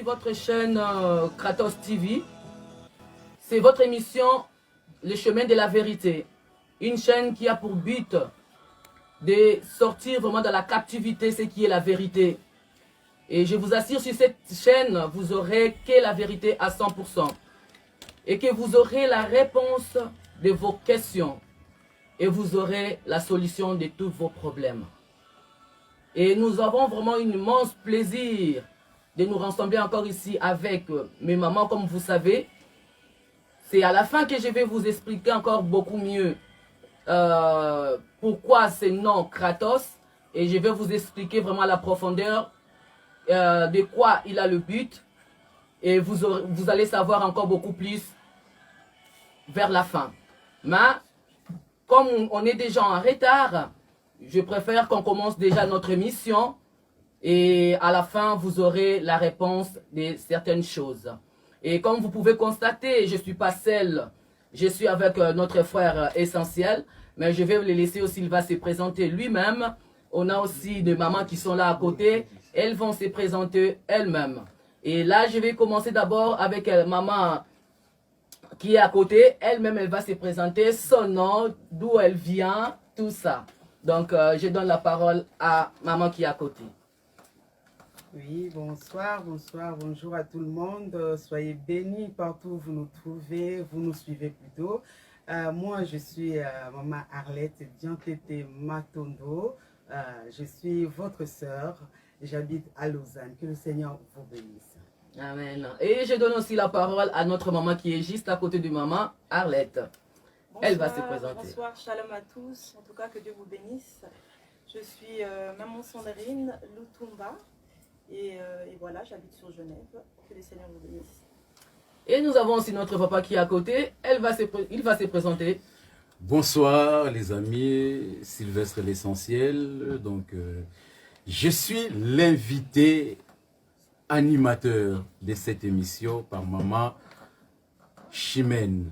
votre chaîne Kratos TV. C'est votre émission Le chemin de la vérité. Une chaîne qui a pour but de sortir vraiment de la captivité ce qui est la vérité. Et je vous assure, sur cette chaîne, vous aurez que la vérité à 100%. Et que vous aurez la réponse de vos questions. Et vous aurez la solution de tous vos problèmes. Et nous avons vraiment un immense plaisir de nous rassembler encore ici avec mes mamans, comme vous savez. C'est à la fin que je vais vous expliquer encore beaucoup mieux pourquoi ce nom Kratos. Et je vais vous expliquer vraiment la profondeur de quoi il a le but. Et vous allez savoir encore beaucoup plus vers la fin. Mais comme on est déjà en retard, je préfère qu'on commence déjà notre mission et à la fin, vous aurez la réponse de certaines choses. Et comme vous pouvez constater, je ne suis pas seule, je suis avec notre frère essentiel, mais je vais le laisser aussi, il va se présenter lui-même. On a aussi des mamans qui sont là à côté, elles vont se présenter elles-mêmes. Et là, je vais commencer d'abord avec maman qui est à côté, elle-même, elle va se présenter, son nom, d'où elle vient, tout ça. Donc, je donne la parole à maman qui est à côté. Oui, bonsoir, bonjour à tout le monde. Soyez bénis partout où vous nous trouvez, vous nous suivez plutôt. Moi, je suis maman Arlette Diantete Matondo. Je suis votre sœur. J'habite à Lausanne. Que le Seigneur vous bénisse. Amen. Et je donne aussi la parole à notre maman qui est juste à côté de maman Arlette. Bonsoir, elle va se présenter. Bonsoir, shalom à tous. En tout cas, que Dieu vous bénisse. Je suis maman Sandrine Lutumba et voilà, j'habite sur Genève. Que le Seigneur vous bénisse. Et nous avons aussi notre papa qui est à côté. Il va se présenter. Bonsoir les amis, Sylvestre l'Essentiel. Donc, je suis l'invité animateur de cette émission par maman Chimène.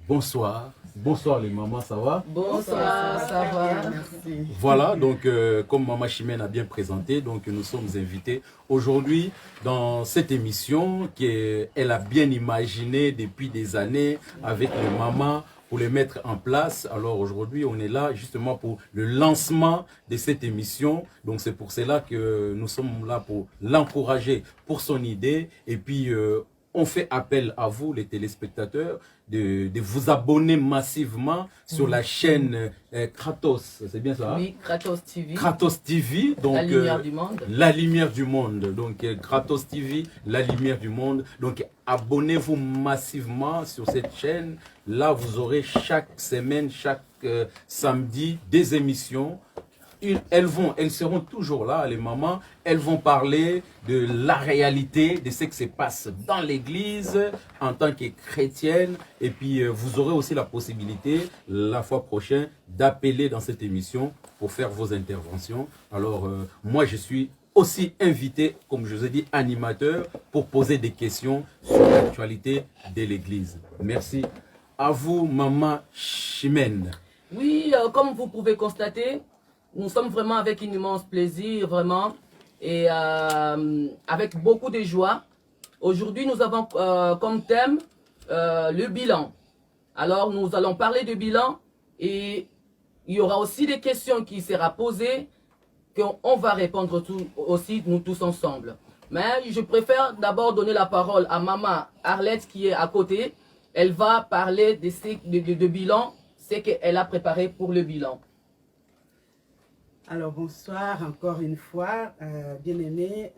Bonsoir. Bonsoir les mamans, ça va? Bonsoir, ça va. Merci. Voilà, donc comme maman Chimène a bien présenté, donc nous sommes invités aujourd'hui dans cette émission qu'elle a bien imaginée depuis des années avec les mamans pour les mettre en place. Alors aujourd'hui, on est là justement pour le lancement de cette émission. Donc c'est pour cela que nous sommes là pour l'encourager pour son idée. Et puis on fait appel à vous, les téléspectateurs, de vous abonner massivement sur la chaîne Kratos. C'est bien ça? Oui, Kratos TV. Kratos TV, donc la lumière du monde. La lumière du monde. Donc Kratos TV, la lumière du monde. Donc abonnez-vous massivement sur cette chaîne. Là, vous aurez chaque semaine, chaque samedi, des émissions. Elles seront toujours là, les mamans. Elles vont parler de la réalité, de ce qui se passe dans l'église en tant que chrétienne. Et puis, vous aurez aussi la possibilité, la fois prochaine, d'appeler dans cette émission pour faire vos interventions. Alors, moi, je suis aussi invité, comme je vous ai dit, animateur, pour poser des questions sur l'actualité de l'église. Merci. À vous, maman Chimène. Oui, comme vous pouvez constater, nous sommes vraiment avec un immense plaisir, vraiment, et avec beaucoup de joie. Aujourd'hui, nous avons comme thème le bilan. Alors, nous allons parler de bilan et il y aura aussi des questions qui seront posées qu'on va répondre aussi nous tous ensemble. Mais je préfère d'abord donner la parole à maman Arlette qui est à côté. Elle va parler de bilan, ce qu'elle a préparé pour le bilan. Alors bonsoir encore une fois, bien-aimés,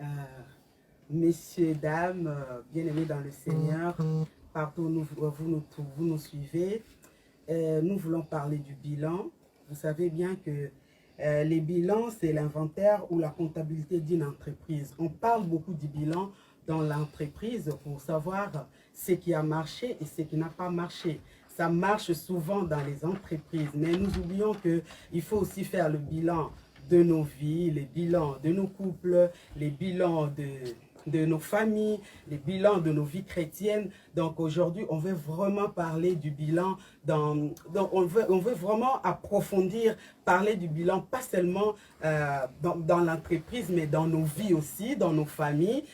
messieurs, dames, bien-aimés dans le Seigneur, partout où vous nous suivez. Nous voulons parler du bilan. Vous savez bien que les bilans, c'est l'inventaire ou la comptabilité d'une entreprise. On parle beaucoup du bilan dans l'entreprise pour savoir ce qui a marché et ce qui n'a pas marché. Ça marche souvent dans les entreprises, mais nous oublions qu'il faut aussi faire le bilan de nos vies, les bilans de nos couples, les bilans de nos familles, les bilans de nos vies chrétiennes. Donc aujourd'hui, on veut vraiment parler du bilan, on veut vraiment approfondir, parler du bilan, pas seulement dans l'entreprise, mais dans nos vies aussi, dans nos familles,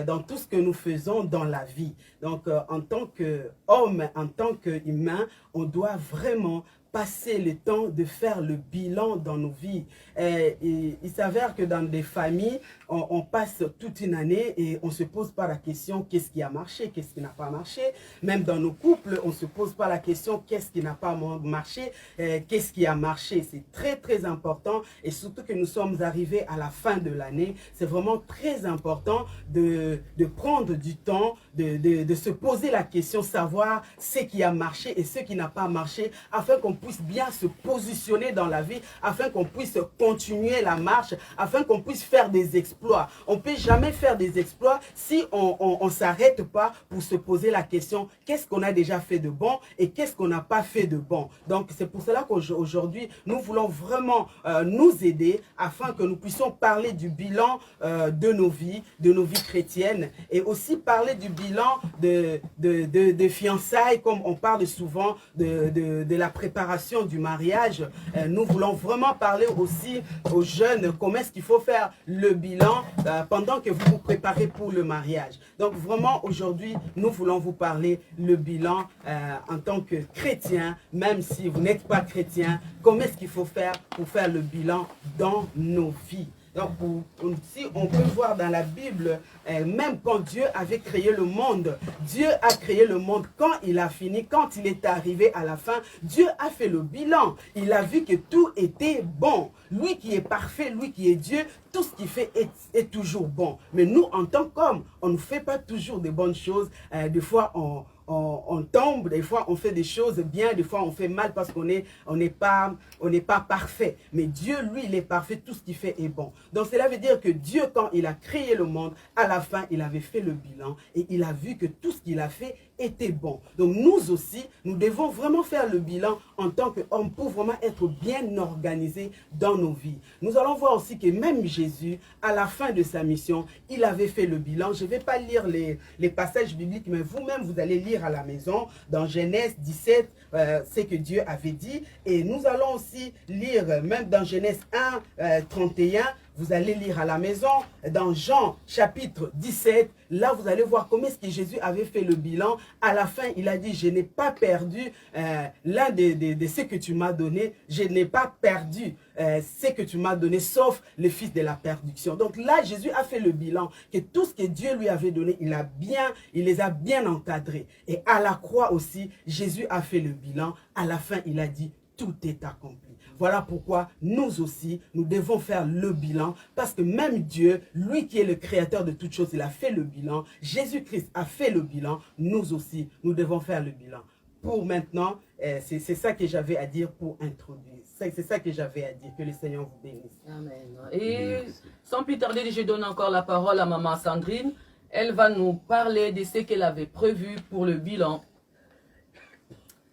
dans tout ce que nous faisons dans la vie. Donc en tant qu'homme, en tant qu'humain, on doit vraiment passer le temps de faire le bilan dans nos vies. Il s'avère que dans des familles, on passe toute une année et on ne se pose pas la question qu'est-ce qui a marché, qu'est-ce qui n'a pas marché. Même dans nos couples, on ne se pose pas la question qu'est-ce qui n'a pas marché, qu'est-ce qui a marché. C'est très très important et surtout que nous sommes arrivés à la fin de l'année, c'est vraiment très important de prendre du temps, de se poser la question, savoir ce qui a marché et ce qui n'a pas marché afin qu'on puisse bien se positionner dans la vie, afin qu'on puisse continuer la marche, afin qu'on puisse faire des exploits. On ne peut jamais faire des exploits si on ne s'arrête pas pour se poser la question, qu'est-ce qu'on a déjà fait de bon et qu'est-ce qu'on n'a pas fait de bon. Donc c'est pour cela qu'aujourd'hui, nous voulons vraiment nous aider afin que nous puissions parler du bilan de nos vies chrétiennes et aussi parler du bilan de fiançailles, comme on parle souvent de la préparation du mariage. Nous voulons vraiment parler aussi aux jeunes comment est-ce qu'il faut faire le bilan pendant que vous vous préparez pour le mariage. Donc vraiment aujourd'hui nous voulons vous parler le bilan en tant que chrétien, même si vous n'êtes pas chrétien, comment est-ce qu'il faut faire pour faire le bilan dans nos vies. Donc, si on peut voir dans la Bible, même quand Dieu avait créé le monde, Dieu a créé le monde quand il a fini, quand il est arrivé à la fin, Dieu a fait le bilan. Il a vu que tout était bon. Lui qui est parfait, lui qui est Dieu, tout ce qu'il fait est toujours bon. Mais nous, en tant qu'hommes, on ne fait pas toujours de bonnes choses. Des fois, on tombe, des fois on fait des choses bien, des fois on fait mal parce qu'on n'est pas parfait. Mais Dieu, lui, il est parfait, tout ce qu'il fait est bon. Donc cela veut dire que Dieu, quand il a créé le monde, à la fin, il avait fait le bilan et il a vu que tout ce qu'il a fait était bon. Donc nous aussi, nous devons vraiment faire le bilan en tant qu'hommes pour vraiment être bien organisés dans nos vies. Nous allons voir aussi que même Jésus, à la fin de sa mission, il avait fait le bilan. Je ne vais pas lire les passages bibliques, mais vous-même, vous allez lire à la maison, dans Genèse 17, ce que Dieu avait dit. Et nous allons aussi lire, même dans Genèse 1, 31, vous allez lire à la maison, dans Jean chapitre 17, là vous allez voir comment est-ce que Jésus avait fait le bilan. À la fin, il a dit, je n'ai pas perdu l'un de ce que tu m'as donné, je n'ai pas perdu ce que tu m'as donné, sauf le fils de la perdition. Donc là, Jésus a fait le bilan, que tout ce que Dieu lui avait donné, il les a bien encadrés. Et à la croix aussi, Jésus a fait le bilan. À la fin, il a dit, tout est accompli. Voilà pourquoi nous aussi, nous devons faire le bilan, parce que même Dieu, lui qui est le créateur de toutes choses, il a fait le bilan. Jésus-Christ a fait le bilan. Nous aussi, nous devons faire le bilan. Pour maintenant, c'est ça que j'avais à dire pour introduire. C'est ça que j'avais à dire. Que le Seigneur vous bénisse. Amen. Et sans plus tarder, je donne encore la parole à maman Sandrine. Elle va nous parler de ce qu'elle avait prévu pour le bilan.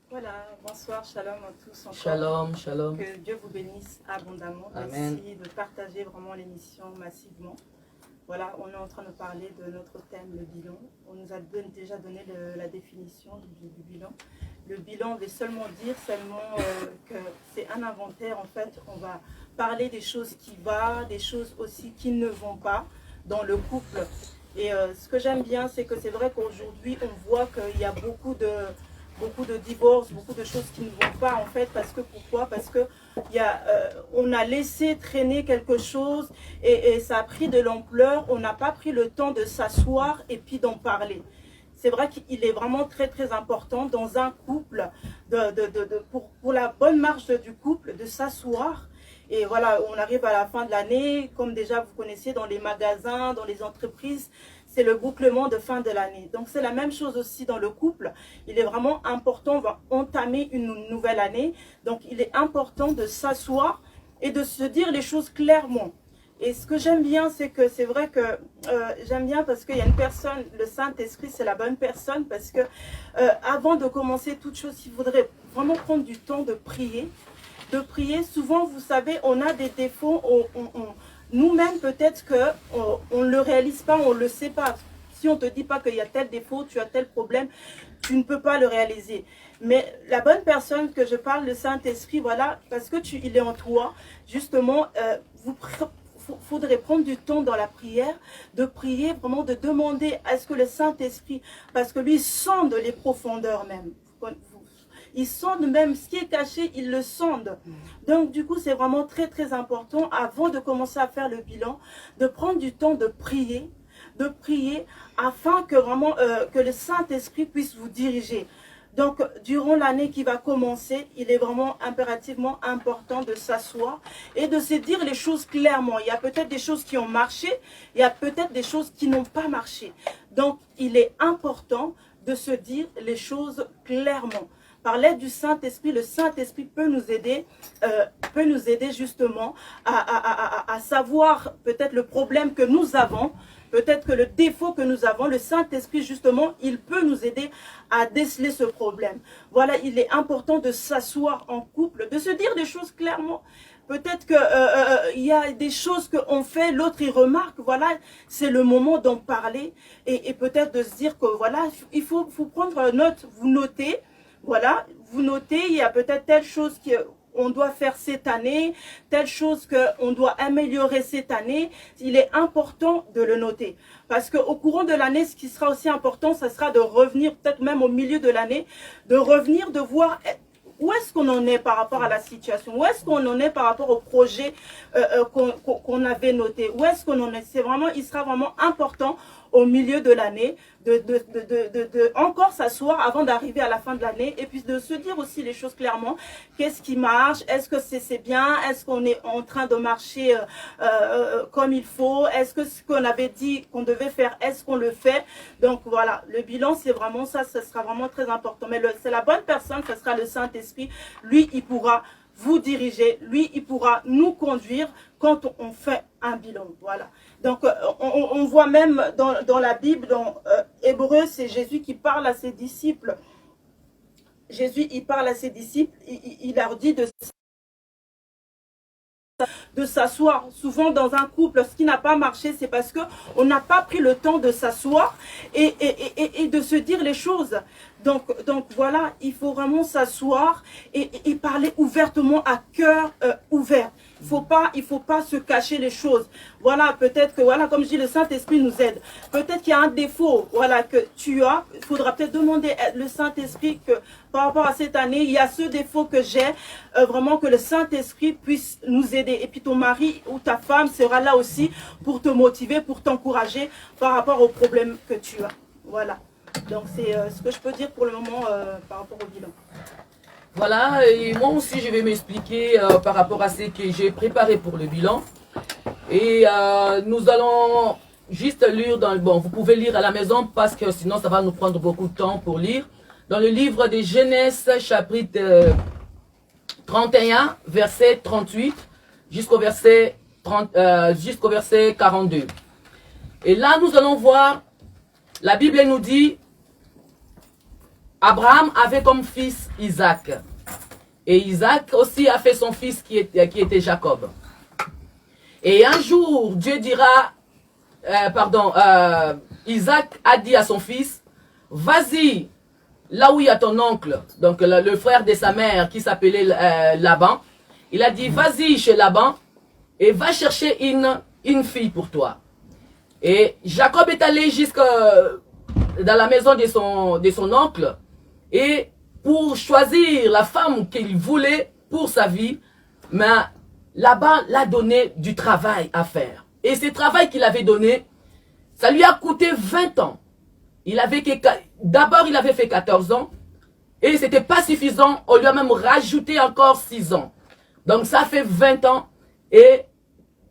Voilà, bonsoir, shalom à tous encore. Shalom, shalom. Que Dieu vous bénisse abondamment. Amen. Merci de partager vraiment l'émission massivement. Voilà, on est en train de parler de notre thème, le bilan. On nous a déjà donné la définition du bilan. Le bilan veut seulement dire que c'est un inventaire. En fait, on va parler des choses qui vont, des choses aussi qui ne vont pas dans le couple. Et ce que j'aime bien, c'est que c'est vrai qu'aujourd'hui, on voit qu'il y a beaucoup de divorces, beaucoup de choses qui ne vont pas en fait. Parce que pourquoi? Parce que on a laissé traîner quelque chose et ça a pris de l'ampleur. On n'a pas pris le temps de s'asseoir et puis d'en parler. C'est vrai qu'il est vraiment très très important dans un couple, pour la bonne marche du couple, de s'asseoir. Et voilà, on arrive à la fin de l'année, comme déjà vous connaissez dans les magasins, dans les entreprises, c'est le bouclement de fin de l'année. Donc c'est la même chose aussi dans le couple. Il est vraiment important, on va entamer une nouvelle année. Donc il est important de s'asseoir et de se dire les choses clairement. Et ce que j'aime bien, c'est que c'est vrai que j'aime bien parce qu'il y a une personne, le Saint-Esprit, c'est la bonne personne. Parce que avant de commencer toute chose, il faudrait vraiment prendre du temps de prier. Souvent, vous savez, on a des défauts, nous-mêmes, peut-être qu'on ne le réalise pas, on ne le sait pas. Si on ne te dit pas qu'il y a tel défaut, tu as tel problème, tu ne peux pas le réaliser. Mais la bonne personne que je parle, le Saint-Esprit, voilà, parce que il est en toi, justement, faudrait prendre du temps dans la prière, de prier, vraiment de demander à ce que le Saint-Esprit, parce que lui sonde les profondeurs même. Il sonde même ce qui est caché, il le sonde. Donc du coup, c'est vraiment très très important, avant de commencer à faire le bilan, de prendre du temps de prier afin que vraiment que le Saint-Esprit puisse vous diriger. Donc, durant l'année qui va commencer, il est vraiment impérativement important de s'asseoir et de se dire les choses clairement. Il y a peut-être des choses qui ont marché, il y a peut-être des choses qui n'ont pas marché. Donc, il est important de se dire les choses clairement. Par l'aide du Saint-Esprit, le Saint-Esprit peut nous aider justement à savoir peut-être le problème que nous avons, peut-être que le défaut que nous avons. Le Saint-Esprit, justement, il peut nous aider à déceler ce problème. Voilà, il est important de s'asseoir en couple, de se dire des choses clairement. Peut-être qu'il y a des choses qu'on fait, l'autre il remarque, voilà, c'est le moment d'en parler. Et peut-être de se dire que voilà, il faut prendre note, vous notez. Voilà, vous notez, il y a peut-être telle chose qu'on doit faire cette année, telle chose qu'on doit améliorer cette année. Il est important de le noter. Parce qu'au courant de l'année, ce qui sera aussi important, ça sera de revenir, peut-être même au milieu de l'année, de revenir, de voir où est-ce qu'on en est par rapport à la situation, où est-ce qu'on en est par rapport au projet qu'on avait noté, où est-ce qu'on en est. C'est vraiment, il sera vraiment important au milieu de l'année, de encore s'asseoir avant d'arriver à la fin de l'année et puis de se dire aussi les choses clairement. Qu'est-ce qui marche? Est-ce que c'est bien? Est-ce qu'on est en train de marcher comme il faut? Est-ce que ce qu'on avait dit qu'on devait faire, est-ce qu'on le fait? Donc voilà, le bilan, c'est vraiment ça, ça sera vraiment très important. Mais c'est la bonne personne, ce sera le Saint-Esprit. Lui, il pourra vous diriger, lui, il pourra nous conduire quand on fait un bilan. Voilà. Donc, on voit même dans la Bible, dans Hébreu, c'est Jésus qui parle à ses disciples. Jésus, il parle à ses disciples, il leur dit de s'asseoir. Souvent dans un couple, ce qui n'a pas marché, c'est parce qu'on n'a pas pris le temps de s'asseoir et de se dire les choses. Donc voilà, il faut vraiment s'asseoir et parler ouvertement, à cœur ouvert. Il faut pas se cacher les choses. Voilà, peut-être que, voilà, comme je dis, le Saint-Esprit nous aide. Peut-être qu'il y a un défaut, voilà, que tu as. Il faudra peut-être demander le Saint-Esprit que, par rapport à cette année, il y a ce défaut que j'ai, vraiment que le Saint-Esprit puisse nous aider. Et puis ton mari ou ta femme sera là aussi pour te motiver, pour t'encourager par rapport aux problèmes que tu as. Voilà. Donc c'est ce que je peux dire pour le moment par rapport au bilan. Voilà, et moi aussi je vais m'expliquer par rapport à ce que j'ai préparé pour le bilan. Et nous allons juste lire bon, vous pouvez lire à la maison parce que sinon ça va nous prendre beaucoup de temps pour lire. Dans le livre de Genèse, chapitre 31, verset 38, jusqu'au verset 42. Et là, nous allons voir, la Bible nous dit, Abraham avait comme fils Isaac. Et Isaac aussi a fait son fils qui était Jacob. Et un jour, Dieu dira, Isaac a dit à son fils, vas-y, là où il y a ton oncle, donc le frère de sa mère qui s'appelait Laban. Il a dit, vas-y chez Laban et va chercher une fille pour toi. Et Jacob est allé jusque dans la maison de son oncle. Et pour choisir la femme qu'il voulait pour sa vie, mais Laban l'a donné du travail à faire. Et ce travail qu'il avait donné, ça lui a coûté 20 ans. D'abord, il avait fait 14 ans. Et ce n'était pas suffisant. On lui a même rajouté encore 6 ans. Donc ça fait 20 ans. Et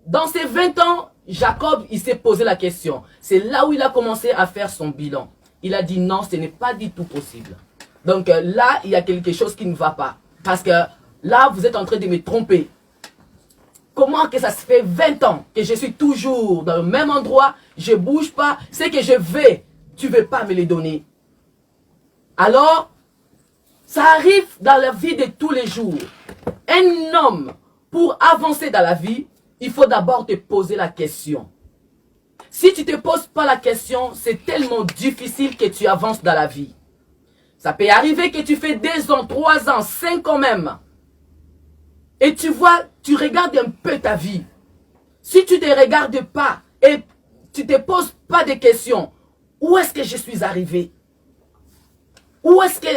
dans ces 20 ans, Jacob, il s'est posé la question. C'est là où il a commencé à faire son bilan. Il a dit non, ce n'est pas du tout possible. Donc là, il y a quelque chose qui ne va pas. Parce que là, vous êtes en train de me tromper. Comment que ça se fait 20 ans que je suis toujours dans le même endroit, je ne bouge pas, c'est que je vais, tu ne veux pas me les donner. Alors, ça arrive dans la vie de tous les jours. Un homme, pour avancer dans la vie, il faut d'abord te poser la question. Si tu ne te poses pas la question, c'est tellement difficile que tu avances dans la vie. Ça peut arriver que tu fais 2 ans, 3 ans, 5 ans même. Et tu vois, tu regardes un peu ta vie. Si tu ne te regardes pas et tu ne te poses pas de questions, où est-ce que je suis arrivé? Où est-ce que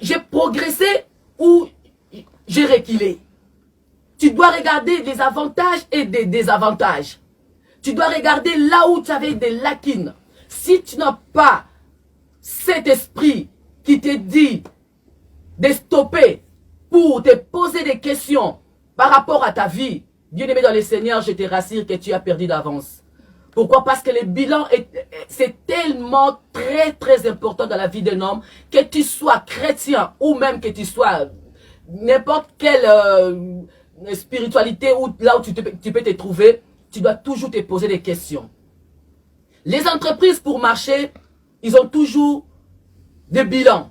j'ai progressé ou j'ai reculé? Tu dois regarder des avantages et des désavantages. Tu dois regarder là où tu avais des lacunes. Si tu n'as pas cet esprit qui te dit de stopper pour te poser des questions par rapport à ta vie, bien-aimé dans le Seigneur, je te rassure que tu as perdu d'avance. Pourquoi? Parce que le bilan, c'est tellement très important dans la vie d'un homme, que tu sois chrétien ou même que tu sois n'importe quelle spiritualité ou là où tu peux te trouver, tu dois toujours te poser des questions. Les entreprises pour marcher, ils ont toujours des bilans.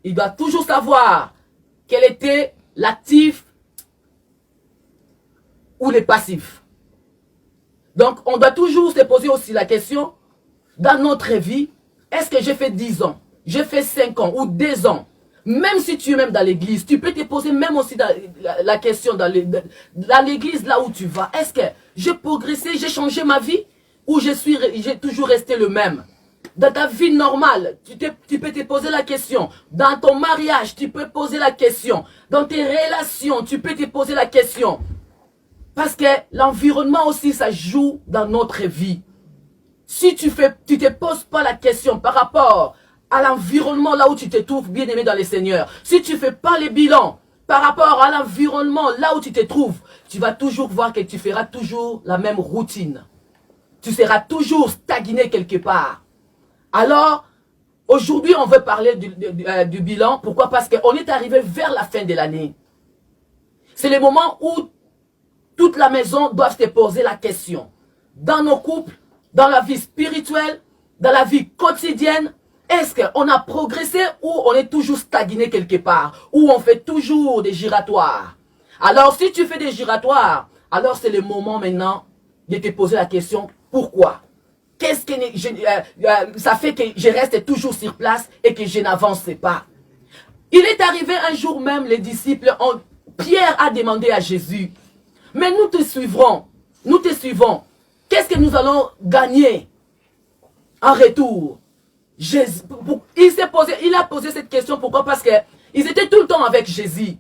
Ils doivent toujours savoir quel était l'actif ou les passifs. Donc, on doit toujours se poser aussi la question, dans notre vie, est-ce que j'ai fait 10 ans, j'ai fait 5 ans ou 2 ans? Même si tu es même dans l'église, tu peux te poser même aussi la question dans l'église là où tu vas. Est-ce que j'ai progressé, j'ai changé ma vie ou j'ai toujours resté le même? Dans ta vie normale, tu peux te poser la question. Dans ton mariage, tu peux poser la question. Dans tes relations, tu peux te poser la question. Parce que l'environnement aussi, ça joue dans notre vie. Si tu te poses pas la question par rapport à l'environnement là où tu te trouves, bien aimé dans le Seigneur. Si tu fais pas les bilans par rapport à l'environnement là où tu te trouves, tu vas toujours voir que tu feras toujours la même routine. Tu seras toujours stagné quelque part. Alors, aujourd'hui, on veut parler du bilan. Pourquoi? Parce qu'on est arrivé vers la fin de l'année. C'est le moment où toute la maison doit se poser la question. Dans nos couples, dans la vie spirituelle, dans la vie quotidienne, est-ce qu'on a progressé ou on est toujours stagné quelque part? Ou on fait toujours des giratoires? Alors, si tu fais des giratoires, alors c'est le moment maintenant de te poser la question, pourquoi? Qu'est-ce que ça fait que je reste toujours sur place et que je n'avance pas? Il est arrivé un jour même, les disciples, Pierre a demandé à Jésus, mais nous te suivrons, nous te suivons. Qu'est-ce que nous allons gagner en retour? Jésus, il a posé cette question, pourquoi? Parce qu'ils étaient tout le temps avec Jésus.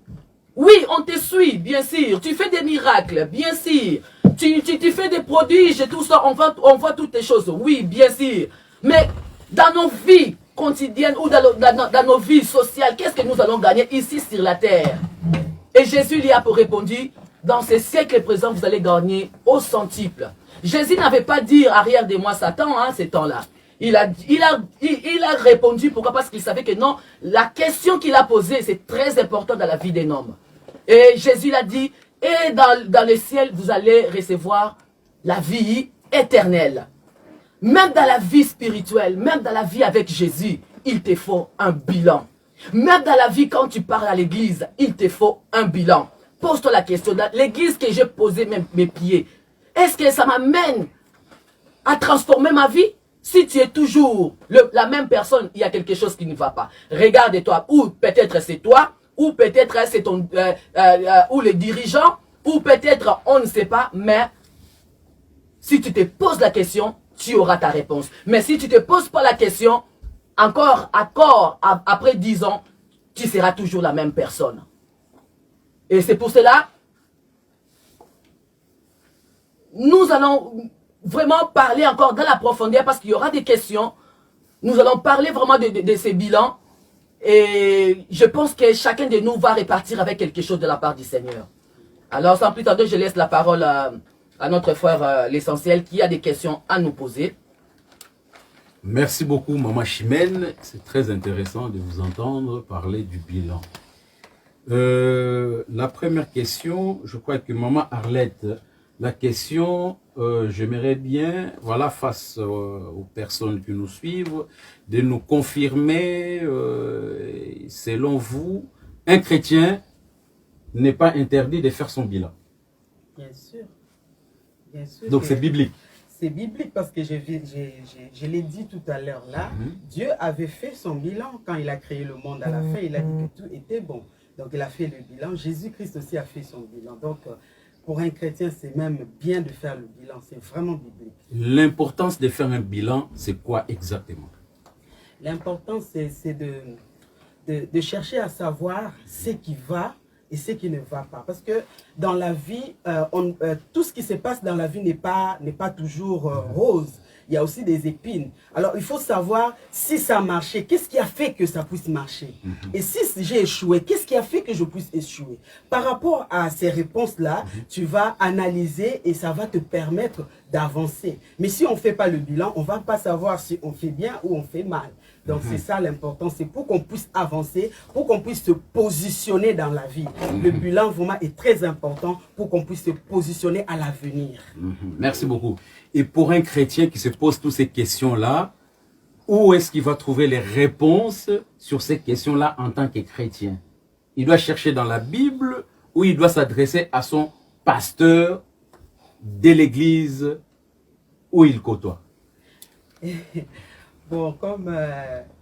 Oui, on te suit, bien sûr. Tu fais des miracles, bien sûr. Tu fais des prodiges et tout ça, on voit toutes les choses. Oui, bien sûr. Mais dans nos vies quotidiennes ou dans nos vies sociales, qu'est-ce que nous allons gagner ici sur la terre? Et Jésus lui a répondu, dans ces siècles présents, vous allez gagner au centuple. Jésus n'avait pas dit arrière de moi Satan, ces temps-là. Il a répondu, pourquoi? Parce qu'il savait que non, la question qu'il a posée, c'est très important dans la vie d'un homme. Et Jésus l'a dit, et dans le ciel, vous allez recevoir la vie éternelle. Même dans la vie spirituelle, même dans la vie avec Jésus, il te faut un bilan. Même dans la vie, quand tu parles à l'église, il te faut un bilan. Pose-toi la question, dans l'église que j'ai posé mes pieds, est-ce que ça m'amène à transformer ma vie? Si tu es toujours la même personne, il y a quelque chose qui ne va pas. Regarde-toi, ou peut-être c'est toi, ou peut-être c'est ton, ou les dirigeants, ou peut-être on ne sait pas, mais si tu te poses la question, tu auras ta réponse. Mais si tu ne te poses pas la question, après 10 ans, tu seras toujours la même personne. Et c'est pour cela, nous allons vraiment parler encore dans la profondeur parce qu'il y aura des questions. Nous allons parler vraiment de ces bilans. Et je pense que chacun de nous va repartir avec quelque chose de la part du Seigneur. Alors, sans plus tarder, je laisse la parole à notre frère l'essentiel qui a des questions à nous poser. Merci beaucoup, Maman Chimène. C'est très intéressant de vous entendre parler du bilan. La première question, je crois que Maman Arlette, la question, j'aimerais bien, voilà, face aux personnes qui nous suivent, de nous confirmer, selon vous, un chrétien n'est pas interdit de faire son bilan. Bien sûr. Bien sûr. Donc c'est biblique. C'est biblique parce que je l'ai dit tout à l'heure là, Dieu avait fait son bilan quand il a créé le monde à la fin, il a dit que tout était bon. Donc il a fait le bilan, Jésus-Christ aussi a fait son bilan. Donc pour un chrétien, c'est même bien de faire le bilan, c'est vraiment biblique. L'importance de faire un bilan, c'est quoi exactement? L'important, c'est de chercher à savoir ce qui va et ce qui ne va pas. Parce que dans la vie, tout ce qui se passe dans la vie n'est pas toujours rose. Il y a aussi des épines. Alors, il faut savoir si ça a marché, qu'est-ce qui a fait que ça puisse marcher. Et si j'ai échoué, qu'est-ce qui a fait que je puisse échouer. Par rapport à ces réponses-là, tu vas analyser et ça va te permettre d'avancer. Mais si on ne fait pas le bilan, on ne va pas savoir si on fait bien ou on fait mal. Donc c'est ça l'important, c'est pour qu'on puisse avancer, pour qu'on puisse se positionner dans la vie. Le bilan vraiment est très important pour qu'on puisse se positionner à l'avenir. Merci beaucoup. Et pour un chrétien qui se pose toutes ces questions-là, où est-ce qu'il va trouver les réponses sur ces questions-là en tant que chrétien? Il doit chercher dans la Bible ou il doit s'adresser à son pasteur de l'église où il côtoie? Bon, comme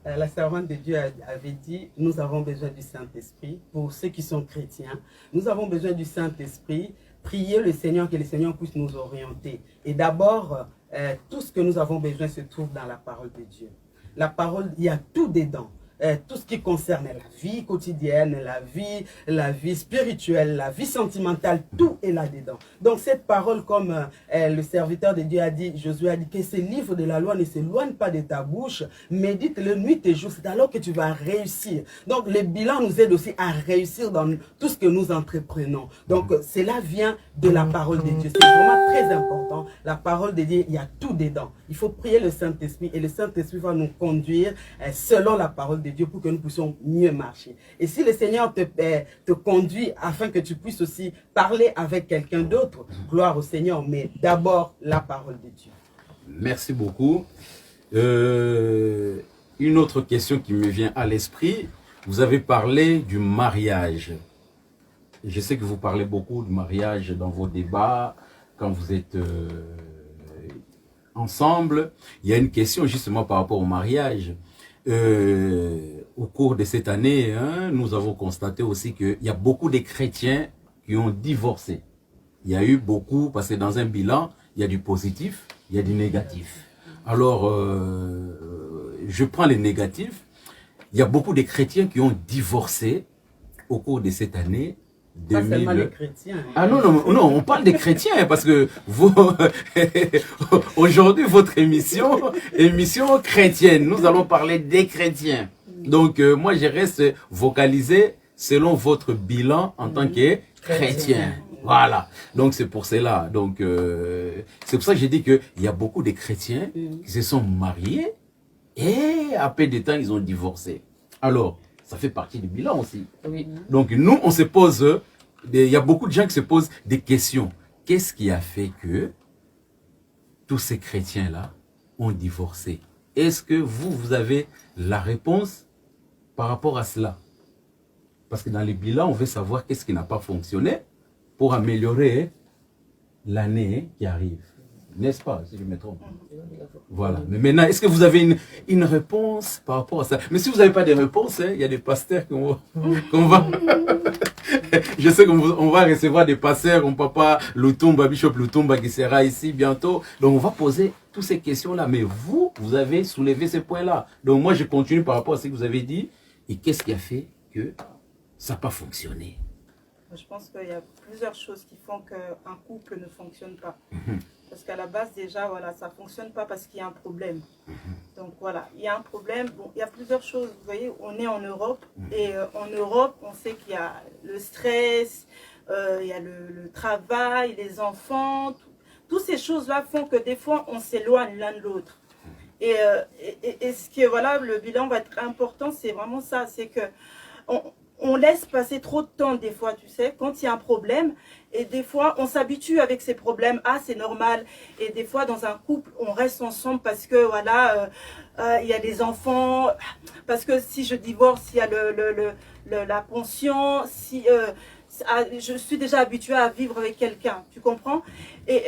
la servante de Dieu avait dit, nous avons besoin du Saint-Esprit. Pour ceux qui sont chrétiens, nous avons besoin du Saint-Esprit. Priez le Seigneur, que le Seigneur puisse nous orienter. Et d'abord, tout ce que nous avons besoin se trouve dans la parole de Dieu. La parole, il y a tout dedans. Tout ce qui concerne la vie quotidienne, la vie spirituelle, la vie sentimentale, tout est là-dedans. Donc cette parole, comme le serviteur de Dieu a dit, Josué a dit, que ce livre de la loi ne s'éloigne pas de ta bouche, médite-le nuit et jour, c'est alors que tu vas réussir. Donc le bilan nous aide aussi à réussir dans tout ce que nous entreprenons. Donc cela vient de la parole de Dieu. C'est vraiment très important. La parole de Dieu, il y a tout dedans. Il faut prier le Saint-Esprit et le Saint-Esprit va nous conduire selon la parole de Dieu pour que nous puissions mieux marcher. Et si le Seigneur te conduit afin que tu puisses aussi parler avec quelqu'un d'autre, gloire au Seigneur, mais d'abord la parole de Dieu. Merci beaucoup. Une autre question qui me vient à l'esprit, vous avez parlé du mariage. Je sais que vous parlez beaucoup du mariage dans vos débats, quand vous êtes ensemble. Il y a une question justement par rapport au mariage. Au cours de cette année, nous avons constaté aussi qu'il y a beaucoup de chrétiens qui ont divorcé. Il y a eu beaucoup, parce que dans un bilan, il y a du positif, il y a du négatif. Alors, je prends les négatifs. Il y a beaucoup de chrétiens qui ont divorcé au cours de cette année. Pas seulement les chrétiens. Ah non, on parle des chrétiens, parce que vous, aujourd'hui, votre émission chrétienne, nous allons parler des chrétiens. Donc, moi, je reste vocalisé selon votre bilan en tant que chrétien. Voilà. Donc, c'est pour cela. Donc, c'est pour ça que j'ai dit qu'il y a beaucoup de chrétiens qui se sont mariés et après des temps, ils ont divorcé. Alors, ça fait partie du bilan aussi. Oui. Donc, nous, on se pose, il y a beaucoup de gens qui se posent des questions. Qu'est-ce qui a fait que tous ces chrétiens-là ont divorcé? Est-ce que vous avez la réponse par rapport à cela? Parce que dans les bilans, on veut savoir qu'est-ce qui n'a pas fonctionné pour améliorer l'année qui arrive. N'est-ce pas, si je me trompe? Voilà. Mais maintenant, est-ce que vous avez une réponse par rapport à ça? Mais si vous n'avez pas de réponse, il y a des pasteurs qu'on va... Je sais qu'on va recevoir des pasteurs, mon papa Lutumba, Bishop Lutumba qui sera ici bientôt. Donc on va poser toutes ces questions-là. Mais vous avez soulevé ces points-là. Donc moi, je continue par rapport à ce que vous avez dit. Et qu'est-ce qui a fait que ça n'a pas fonctionné? Je pense qu'il y a plusieurs choses qui font qu'un couple ne fonctionne pas. Parce qu'à la base, déjà, voilà, ça ne fonctionne pas parce qu'il y a un problème. Donc voilà, il y a un problème. Bon, il y a plusieurs choses. Vous voyez, on est en Europe. Et en Europe, on sait qu'il y a le stress, il y a le travail, les enfants. Toutes ces choses-là font que des fois, on s'éloigne l'un de l'autre. Et ce qui est, voilà, le bilan va être important, c'est vraiment ça. C'est que on laisse passer trop de temps des fois, tu sais, quand il y a un problème. Et des fois, on s'habitue avec ces problèmes. Ah, c'est normal. Et des fois, dans un couple, on reste ensemble parce que, voilà, il y a des enfants. Parce que si je divorce, il y a la pension. je suis déjà habituée à vivre avec quelqu'un, tu comprends? Et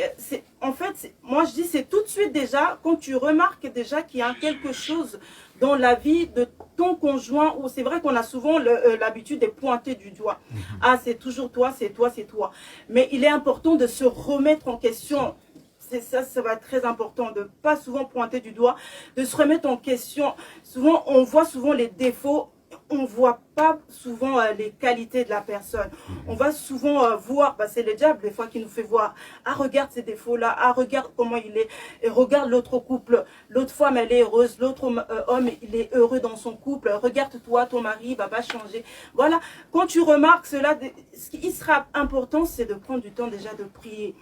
en fait, moi je dis, c'est tout de suite déjà, quand tu remarques déjà qu'il y a quelque chose dans la vie de ton conjoint, où c'est vrai qu'on a souvent l'habitude de pointer du doigt. Ah, c'est toujours toi, c'est toi, c'est toi. Mais il est important de se remettre en question. C'est ça, ça va être très important, de pas souvent pointer du doigt, de se remettre en question. Souvent, on voit souvent les défauts, on voit pas souvent les qualités de la personne. On va souvent voir, c'est le diable des fois qui nous fait voir, ah regarde ces défauts-là, ah regarde comment il est, et regarde l'autre couple, l'autre femme elle est heureuse, l'autre homme il est heureux dans son couple, regarde-toi, ton mari va pas changer. Voilà, quand tu remarques cela, ce qui sera important, c'est de prendre du temps déjà de prier,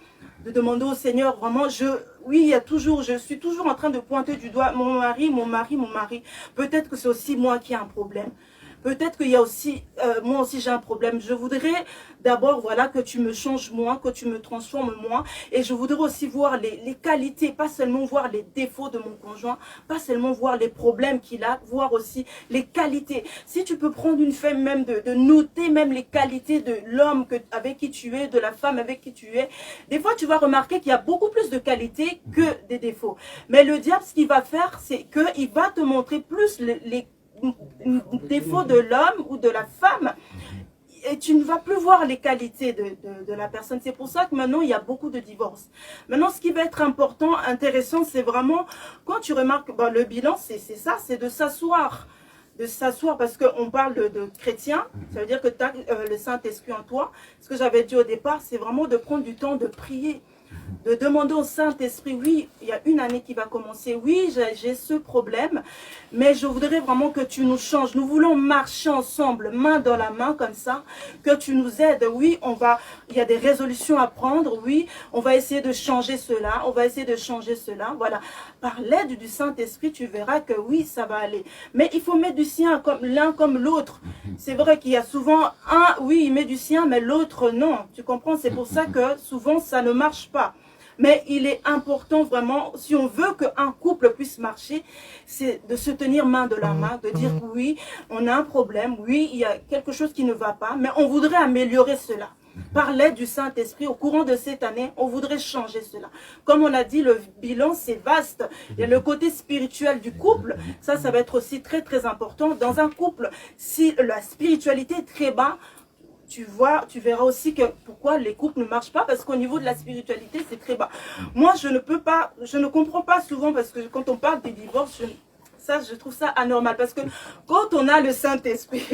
de demander au Seigneur vraiment, oui, je suis toujours en train de pointer du doigt mon mari. Peut-être que c'est aussi moi qui ai un problème. Peut-être qu'il y a aussi, moi aussi j'ai un problème. Je voudrais d'abord, voilà, que tu me changes moins, que tu me transformes moins. Et je voudrais aussi voir les qualités, pas seulement voir les défauts de mon conjoint, pas seulement voir les problèmes qu'il a, voir aussi les qualités. Si tu peux prendre une femme même de noter même les qualités de l'homme avec qui tu es, de la femme avec qui tu es, des fois tu vas remarquer qu'il y a beaucoup plus de qualités que des défauts. Mais le diable, ce qu'il va faire, c'est qu'il va te montrer plus les défauts de l'homme ou de la femme, et tu ne vas plus voir les qualités de la personne. C'est pour ça que maintenant il y a beaucoup de divorces. Maintenant, ce qui va être important, intéressant, c'est vraiment quand tu remarques, le bilan, c'est ça, c'est de s'asseoir. De s'asseoir, parce qu'on parle de chrétien, ça veut dire que tu as le Saint-Esprit en toi. Ce que j'avais dit au départ, c'est vraiment de prendre du temps de prier, de demander au Saint-Esprit, oui, il y a une année qui va commencer, oui, j'ai ce problème, mais je voudrais vraiment que tu nous changes. Nous voulons marcher ensemble, main dans la main, comme ça, que tu nous aides. Oui, il y a des résolutions à prendre, oui, on va essayer de changer cela, on va essayer de changer cela, voilà. Par l'aide du Saint-Esprit, tu verras que oui, ça va aller. Mais il faut mettre du sien, l'un comme l'autre. C'est vrai qu'il y a souvent un, oui, il met du sien, mais l'autre, non. Tu comprends? C'est pour ça que souvent, ça ne marche pas. Mais il est important vraiment, si on veut qu'un couple puisse marcher, c'est de se tenir main de la main, de dire oui, on a un problème, oui, il y a quelque chose qui ne va pas, mais on voudrait améliorer cela. Par l'aide du Saint-Esprit, au courant de cette année, on voudrait changer cela. Comme on a dit, le bilan, c'est vaste. Il y a le côté spirituel du couple. Ça va être aussi très, très important. Dans un couple, si la spiritualité est très bas, tu verras aussi que pourquoi les couples ne marchent pas, parce qu'au niveau de la spiritualité, c'est très bas. Moi, je ne comprends pas souvent, parce que quand on parle des divorces, je trouve ça anormal, parce que quand on a le Saint-Esprit,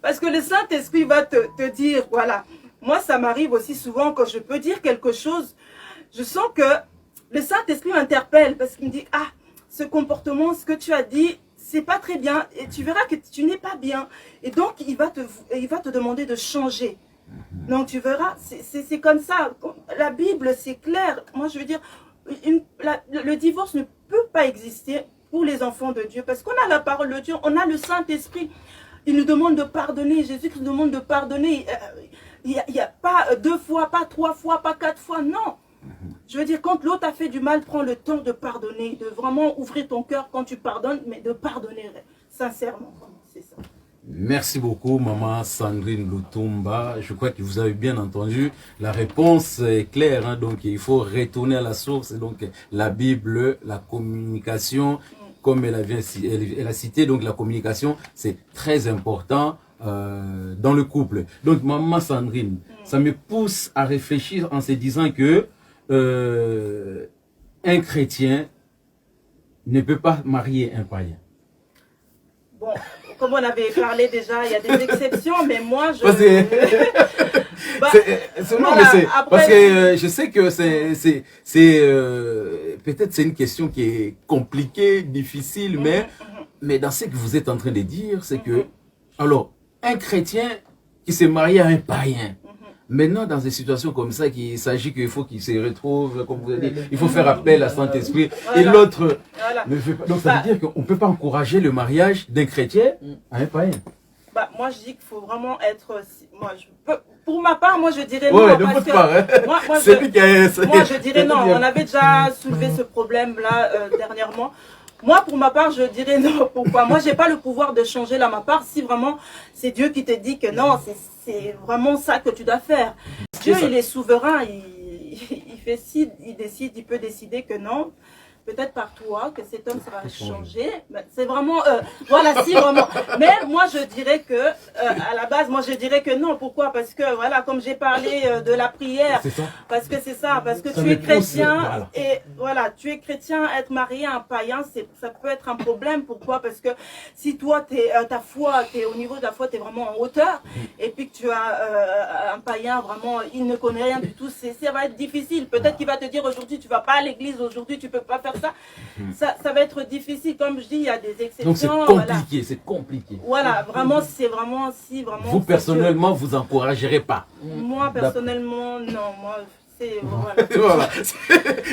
parce que le Saint-Esprit va te dire, voilà, moi, ça m'arrive aussi souvent quand je peux dire quelque chose, je sens que le Saint-Esprit m'interpelle, parce qu'il me dit, ah, ce comportement, ce que tu as dit, c'est pas très bien, et tu verras que tu n'es pas bien, et donc il va te demander de changer. Donc tu verras, c'est comme ça. La Bible, c'est clair. Moi, je veux dire, le divorce ne peut pas exister pour les enfants de Dieu, parce qu'on a la parole de Dieu, on a le Saint-Esprit. Il nous demande de pardonner. Jésus nous demande de pardonner. Il n'y a pas 2 fois, pas 3 fois, pas 4 fois, non. Je veux dire, quand l'autre a fait du mal, prends le temps de pardonner, de vraiment ouvrir ton cœur quand tu pardonnes, mais de pardonner sincèrement, c'est ça. Merci beaucoup, maman Sandrine Lutumba. Je crois que vous avez bien entendu. La réponse est claire, hein, donc il faut retourner à la source. Donc la Bible, la communication, comme elle a cité, donc la communication, c'est très important dans le couple. Donc maman Sandrine, ça me pousse à réfléchir en se disant que un chrétien ne peut pas marier un païen. Bon, comme on avait parlé déjà, il y a des exceptions, mais moi, je... Parce que je sais que peut-être c'est une question qui est compliquée, difficile, mais dans ce que vous êtes en train de dire, c'est que, alors, un chrétien qui s'est marié à un païen, maintenant, dans des situations comme ça, il s'agit qu'il faut qu'il se retrouve, comme vous avez dit, il faut faire appel à Saint-Esprit. Voilà. Et l'autre ne fait pas. Donc, ça veut dire qu'on ne peut pas encourager le mariage d'un chrétien à un païen. Moi, je dis qu'il faut vraiment être... pour ma part, moi, je dirais non. Ouais, de votre part, hein. Moi, je dirais non. On avait déjà soulevé ce problème-là dernièrement. Moi, pour ma part, je dirais non. Pourquoi? Moi, j'ai pas le pouvoir de changer là ma part. Si vraiment c'est Dieu qui te dit que non, c'est vraiment ça que tu dois faire. Dieu, il est souverain. Il fait si, il décide, il peut décider que non. Peut-être par toi, que cet homme sera changé. C'est vraiment, voilà, si vraiment. Mais moi, je dirais que, à la base, moi, je dirais que non. Pourquoi? Parce que, voilà, comme j'ai parlé de la prière, parce que c'est ça, parce que tu es chrétien, et voilà, tu es chrétien, être marié à un païen, ça peut être un problème. Pourquoi? Parce que si toi, ta foi, au niveau de la foi, tu es vraiment en hauteur, et puis que tu as un païen, vraiment, il ne connaît rien du tout, ça va être difficile. Peut-être qu'il va te dire aujourd'hui, tu vas pas à l'église, aujourd'hui, tu peux pas faire ça va être difficile. Comme je dis, il y a des exceptions. Donc c'est compliqué, voilà. C'est compliqué. Voilà, vraiment, c'est vraiment, si vraiment. Vous personnellement, vous encouragerez pas? Moi personnellement, non. Moi, c'est voilà. Voilà.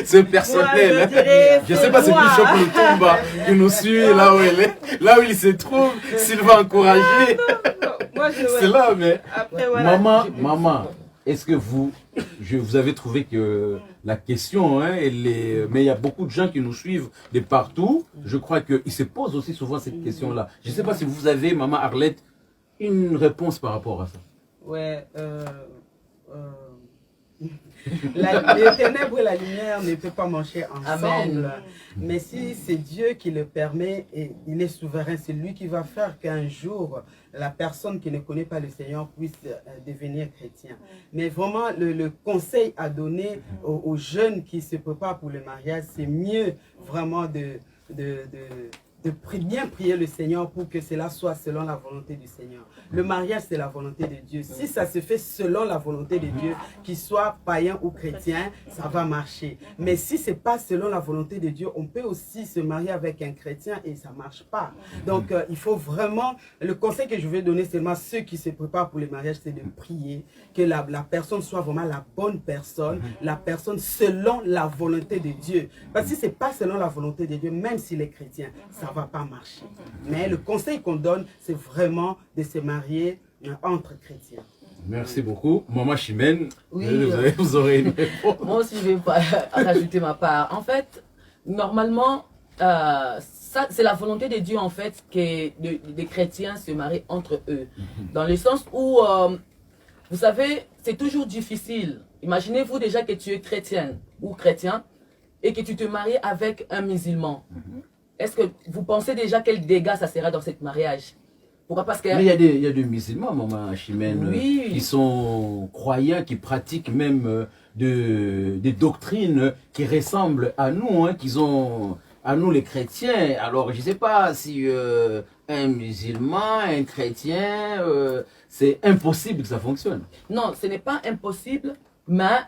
C'est personnel. Moi, je sais pas, c'est plus chaud pour le Tomba qui nous suit là où il est, là où il se trouve. S'il va encourager, c'est là, mais. Après, voilà, maman. Est-ce que vous avez trouvé que la question, hein, mais il y a beaucoup de gens qui nous suivent de partout. Je crois qu'ils se posent aussi souvent cette question-là. Je ne sais pas si vous avez, maman Arlette, une réponse par rapport à ça. Ouais. Les ténèbres et la lumière ne peuvent pas marcher ensemble. Amen. Mais si c'est Dieu qui le permet, et il est souverain, c'est lui qui va faire qu'un jour, la personne qui ne connaît pas le Seigneur puisse devenir chrétien. Mais vraiment, le conseil à donner aux jeunes qui se préparent pour le mariage, c'est mieux vraiment de bien prier le Seigneur pour que cela soit selon la volonté du Seigneur. Le mariage, c'est la volonté de Dieu. Si ça se fait selon la volonté de Dieu, qu'il soit païen ou chrétien, ça va marcher. Mais si ce n'est pas selon la volonté de Dieu, on peut aussi se marier avec un chrétien et ça ne marche pas. Donc, il faut vraiment... Le conseil que je vais donner seulement à ceux qui se préparent pour le mariage, c'est de prier que la personne soit vraiment la bonne personne, la personne selon la volonté de Dieu. Parce que si ce n'est pas selon la volonté de Dieu, même s'il est chrétien, ça ne va pas marcher. Mais le conseil qu'on donne, c'est vraiment de se marier entre chrétiens. Merci beaucoup. Maman Chimène, oui, vous aurez une réponse. Moi aussi, je vais rajouter ma part. En fait, normalement, c'est la volonté de Dieu, en fait, que des chrétiens se marient entre eux. Dans le sens où, vous savez, c'est toujours difficile. Imaginez-vous déjà que tu es chrétienne ou chrétien et que tu te maries avec un musulman. Est-ce que vous pensez déjà quel dégât ça sera dans ce mariage? Pourquoi? Parce que... Mais il y a des musulmans, maman Chimène, oui, qui sont croyants, qui pratiquent même des doctrines qui ressemblent à nous, hein, à nous les chrétiens. Alors, je ne sais pas si un musulman, un chrétien, c'est impossible que ça fonctionne. Non, ce n'est pas impossible, mais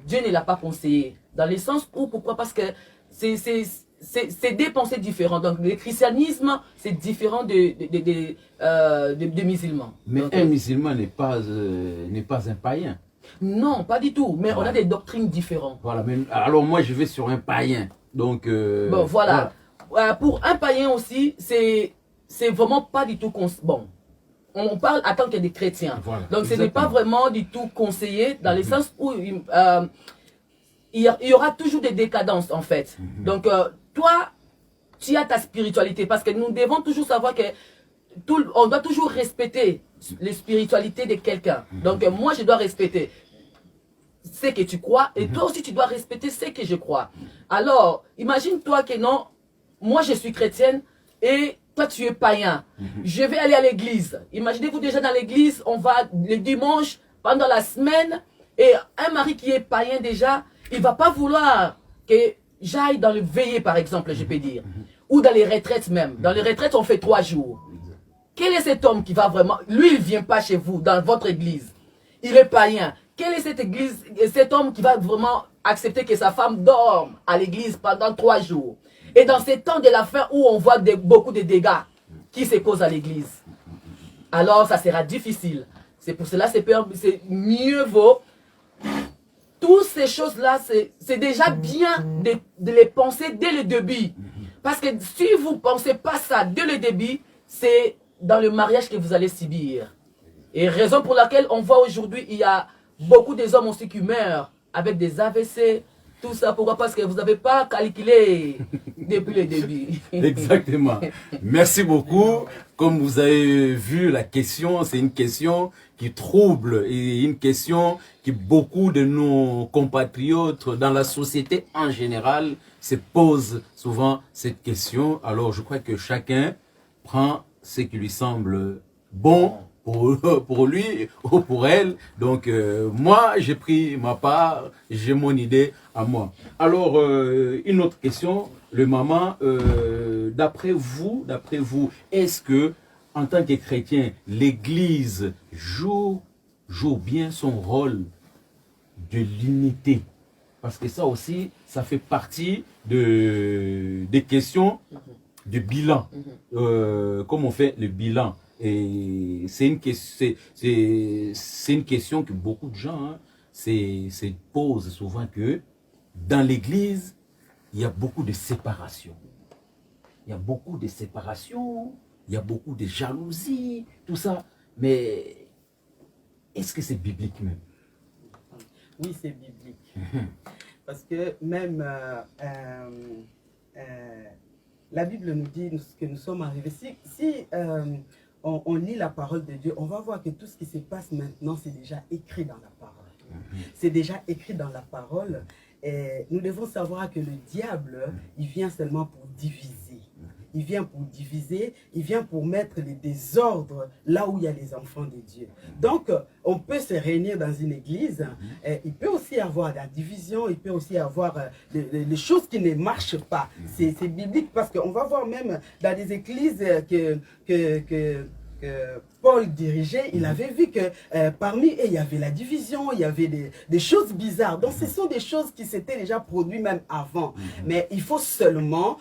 Dieu ne l'a pas conseillé. Dans le sens où, pourquoi? Parce que c'est des pensées différentes. Donc, le christianisme, c'est différent des musulmans. Mais donc, un musulman n'est pas un païen. Non, pas du tout. Mais voilà, on a des doctrines différentes. Voilà. Mais, alors, moi, je vais sur un païen. Donc, bon, voilà. Pour un païen aussi, c'est vraiment pas du tout... Bon, on parle en tant que des chrétiens. Voilà, donc, ce n'est pas vraiment du tout conseillé dans le sens où... il y aura toujours des décadences, en fait. Donc, toi, tu as ta spiritualité. Parce que nous devons toujours savoir que on doit toujours respecter les spiritualités de quelqu'un. Donc, moi, je dois respecter ce que tu crois. Et toi aussi, tu dois respecter ce que je crois. Alors, imagine-toi que non, moi, je suis chrétienne et toi, tu es païen. Je vais aller à l'église. Imaginez-vous déjà dans l'église, on va le dimanche, pendant la semaine, et un mari qui est païen déjà, il ne va pas vouloir que j'aille dans le veillé, par exemple, je peux dire. Ou dans les retraites même. Dans les retraites, on fait 3 jours. Quel est cet homme qui va vraiment... Lui, il ne vient pas chez vous, dans votre église. Il est païen. Quel est cet homme qui va vraiment accepter que sa femme dorme à l'église pendant 3 jours? Et dans ces temps de la fin où on voit beaucoup de dégâts qui se causent à l'église, alors ça sera difficile. C'est pour cela que c'est mieux vaut... Toutes ces choses-là, c'est déjà bien de les penser dès le début. Parce que si vous ne pensez pas ça dès le début, c'est dans le mariage que vous allez subir. Et raison pour laquelle on voit aujourd'hui, il y a beaucoup des hommes aussi qui meurent avec des AVC, tout ça. Pourquoi? Parce que vous n'avez pas calculé depuis le début. Exactement. Merci beaucoup. Comme vous avez vu, la question, c'est une question qui trouble et une question qui beaucoup de nos compatriotes dans la société en général se posent souvent cette question. Alors, je crois que chacun prend ce qui lui semble bon pour lui ou pour elle. Donc, moi, j'ai pris ma part, j'ai mon idée à moi. Alors, une autre question, le maman, d'après vous, est-ce que, en tant que chrétien, l'Église joue bien son rôle de l'unité? Parce que ça aussi, ça fait partie des questions de bilan. Comment on fait le bilan? Et c'est une question que beaucoup de gens se posent souvent, que dans l'Église, il y a beaucoup de séparation. Il y a beaucoup de séparation, il y a beaucoup de jalousie, tout ça. Mais est-ce que c'est biblique même? Oui, c'est biblique. Parce que même la Bible nous dit que nous sommes arrivés. Si on lit la parole de Dieu, on va voir que tout ce qui se passe maintenant, c'est déjà écrit dans la parole. C'est déjà écrit dans la parole. Et nous devons savoir que le diable, il vient seulement pour diviser. Il vient pour diviser, il vient pour mettre les désordres là où il y a les enfants de Dieu. Donc, on peut se réunir dans une église, il peut aussi y avoir la division, il peut aussi y avoir les choses qui ne marchent pas. C'est biblique parce qu'on va voir même dans des églises que Paul dirigeait, il avait vu que parmi eux, il y avait la division, il y avait des choses bizarres. Donc, ce sont des choses qui s'étaient déjà produites même avant. Mais il faut seulement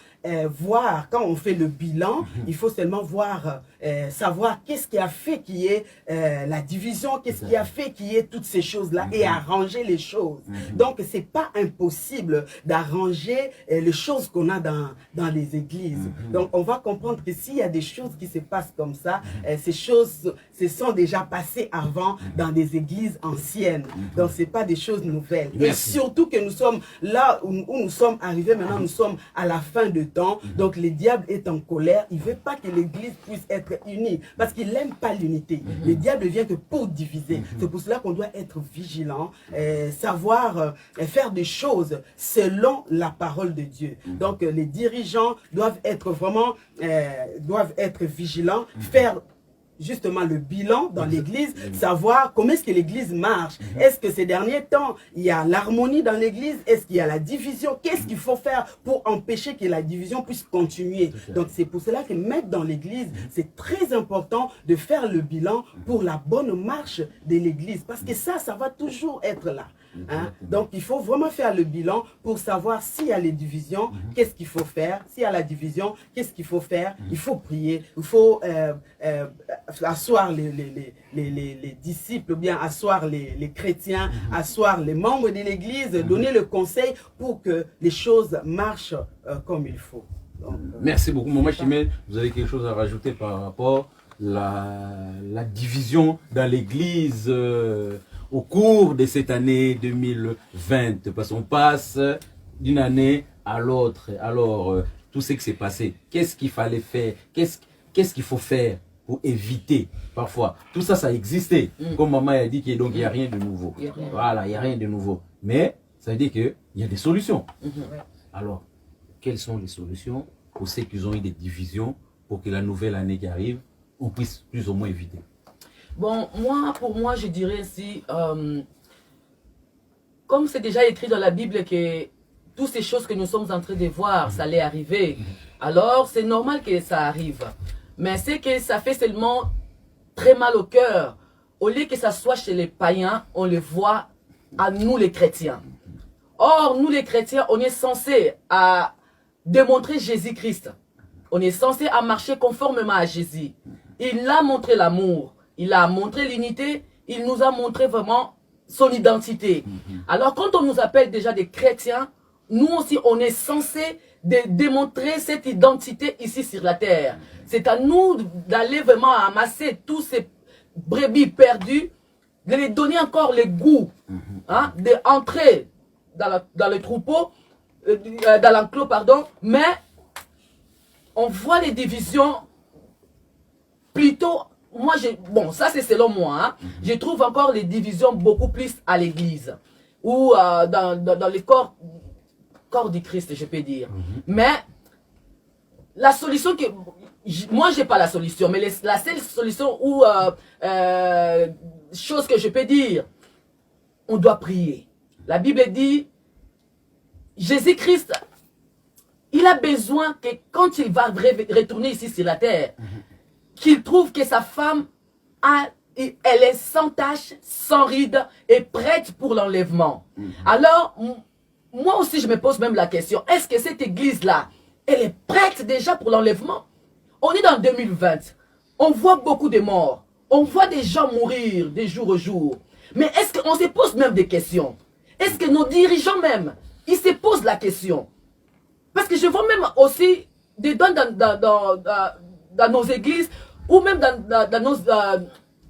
voir, quand on fait le bilan, il faut seulement voir, savoir qu'est-ce qui a fait qu'il y ait la division, qu'est-ce qui a fait qu'il y ait toutes ces choses-là et arranger les choses. Donc, ce n'est pas impossible d'arranger les choses qu'on a dans les églises. Donc, on va comprendre que s'il y a des choses qui se passent comme ça, ces choses se sont déjà passées avant dans des églises anciennes. Donc, ce n'est pas des choses nouvelles. Merci. Et surtout que nous sommes là où nous sommes arrivés, maintenant nous sommes à la fin de temps. Donc, le diable est en colère. Il ne veut pas que l'église puisse être unie parce qu'il n'aime pas l'unité. Le diable vient que pour diviser. C'est pour cela qu'on doit être vigilant, savoir faire des choses selon la parole de Dieu. Donc, les dirigeants doivent être vraiment vigilants, faire justement le bilan dans l'église, savoir comment est-ce que l'église marche. Est-ce que ces derniers temps, il y a l'harmonie dans l'église? Est-ce qu'il y a la division? Qu'est-ce qu'il faut faire pour empêcher que la division puisse continuer? Donc c'est pour cela que même dans l'église, c'est très important de faire le bilan pour la bonne marche de l'église. Parce que ça va toujours être là. Hein? Donc il faut vraiment faire le bilan pour savoir s'il y a les divisions, qu'est-ce qu'il faut faire. S'il y a la division, qu'est-ce qu'il faut faire. Il faut prier, il faut asseoir les disciples, ou bien asseoir les chrétiens, asseoir les membres de l'église, donner le conseil pour que les choses marchent comme il faut. Donc, merci beaucoup. Maman Chimène, vous avez quelque chose à rajouter par rapport à la division dans l'église au cours de cette année 2020, parce qu'on passe d'une année à l'autre. Alors, tout ce qui s'est passé, qu'est-ce qu'il fallait faire, qu'est-ce qu'il faut faire pour éviter parfois. Tout ça, ça existait. Comme maman a dit qu'il n'y a rien de nouveau. Voilà, il n'y a rien de nouveau. Mais ça veut dire qu'il y a des solutions. Alors, quelles sont les solutions pour ceux qui ont eu des divisions pour que la nouvelle année qui arrive, on puisse plus ou moins éviter? Bon, pour moi, je dirais ainsi, comme c'est déjà écrit dans la Bible que toutes ces choses que nous sommes en train de voir, ça allait arriver, alors c'est normal que ça arrive. Mais c'est que ça fait seulement très mal au cœur. Au lieu que ça soit chez les païens, on le voit à nous les chrétiens. Or, nous les chrétiens, on est censés à démontrer Jésus-Christ. On est censé à marcher conformément à Jésus. Il a montré l'amour. Il a montré l'unité, il nous a montré vraiment son identité. Alors quand on nous appelle déjà des chrétiens, nous aussi on est censé démontrer cette identité ici sur la terre. C'est à nous d'aller vraiment amasser tous ces brebis perdus, de les donner encore le goût, d'entrer dans le troupeau, dans l'enclos, pardon, mais on voit les divisions plutôt, moi, bon, ça c'est selon moi, hein, je trouve encore les divisions beaucoup plus à l'église, ou dans les corps du Christ, je peux dire. Mais la solution que... Moi, j'ai pas la solution, mais la seule solution ou chose que je peux dire, on doit prier. La Bible dit, Jésus-Christ, il a besoin que quand il va retourner ici sur la terre, qu'il trouve que sa femme, elle est sans tache, sans ride et prête pour l'enlèvement. Alors, moi aussi, je me pose même la question, est-ce que cette église-là, elle est prête déjà pour l'enlèvement? On est dans 2020, on voit beaucoup de morts, on voit des gens mourir de jour au jour. Mais est-ce qu'on se pose même des questions? Est-ce que nos dirigeants même, ils se posent la question? Parce que je vois même aussi des dons dans nos églises, ou même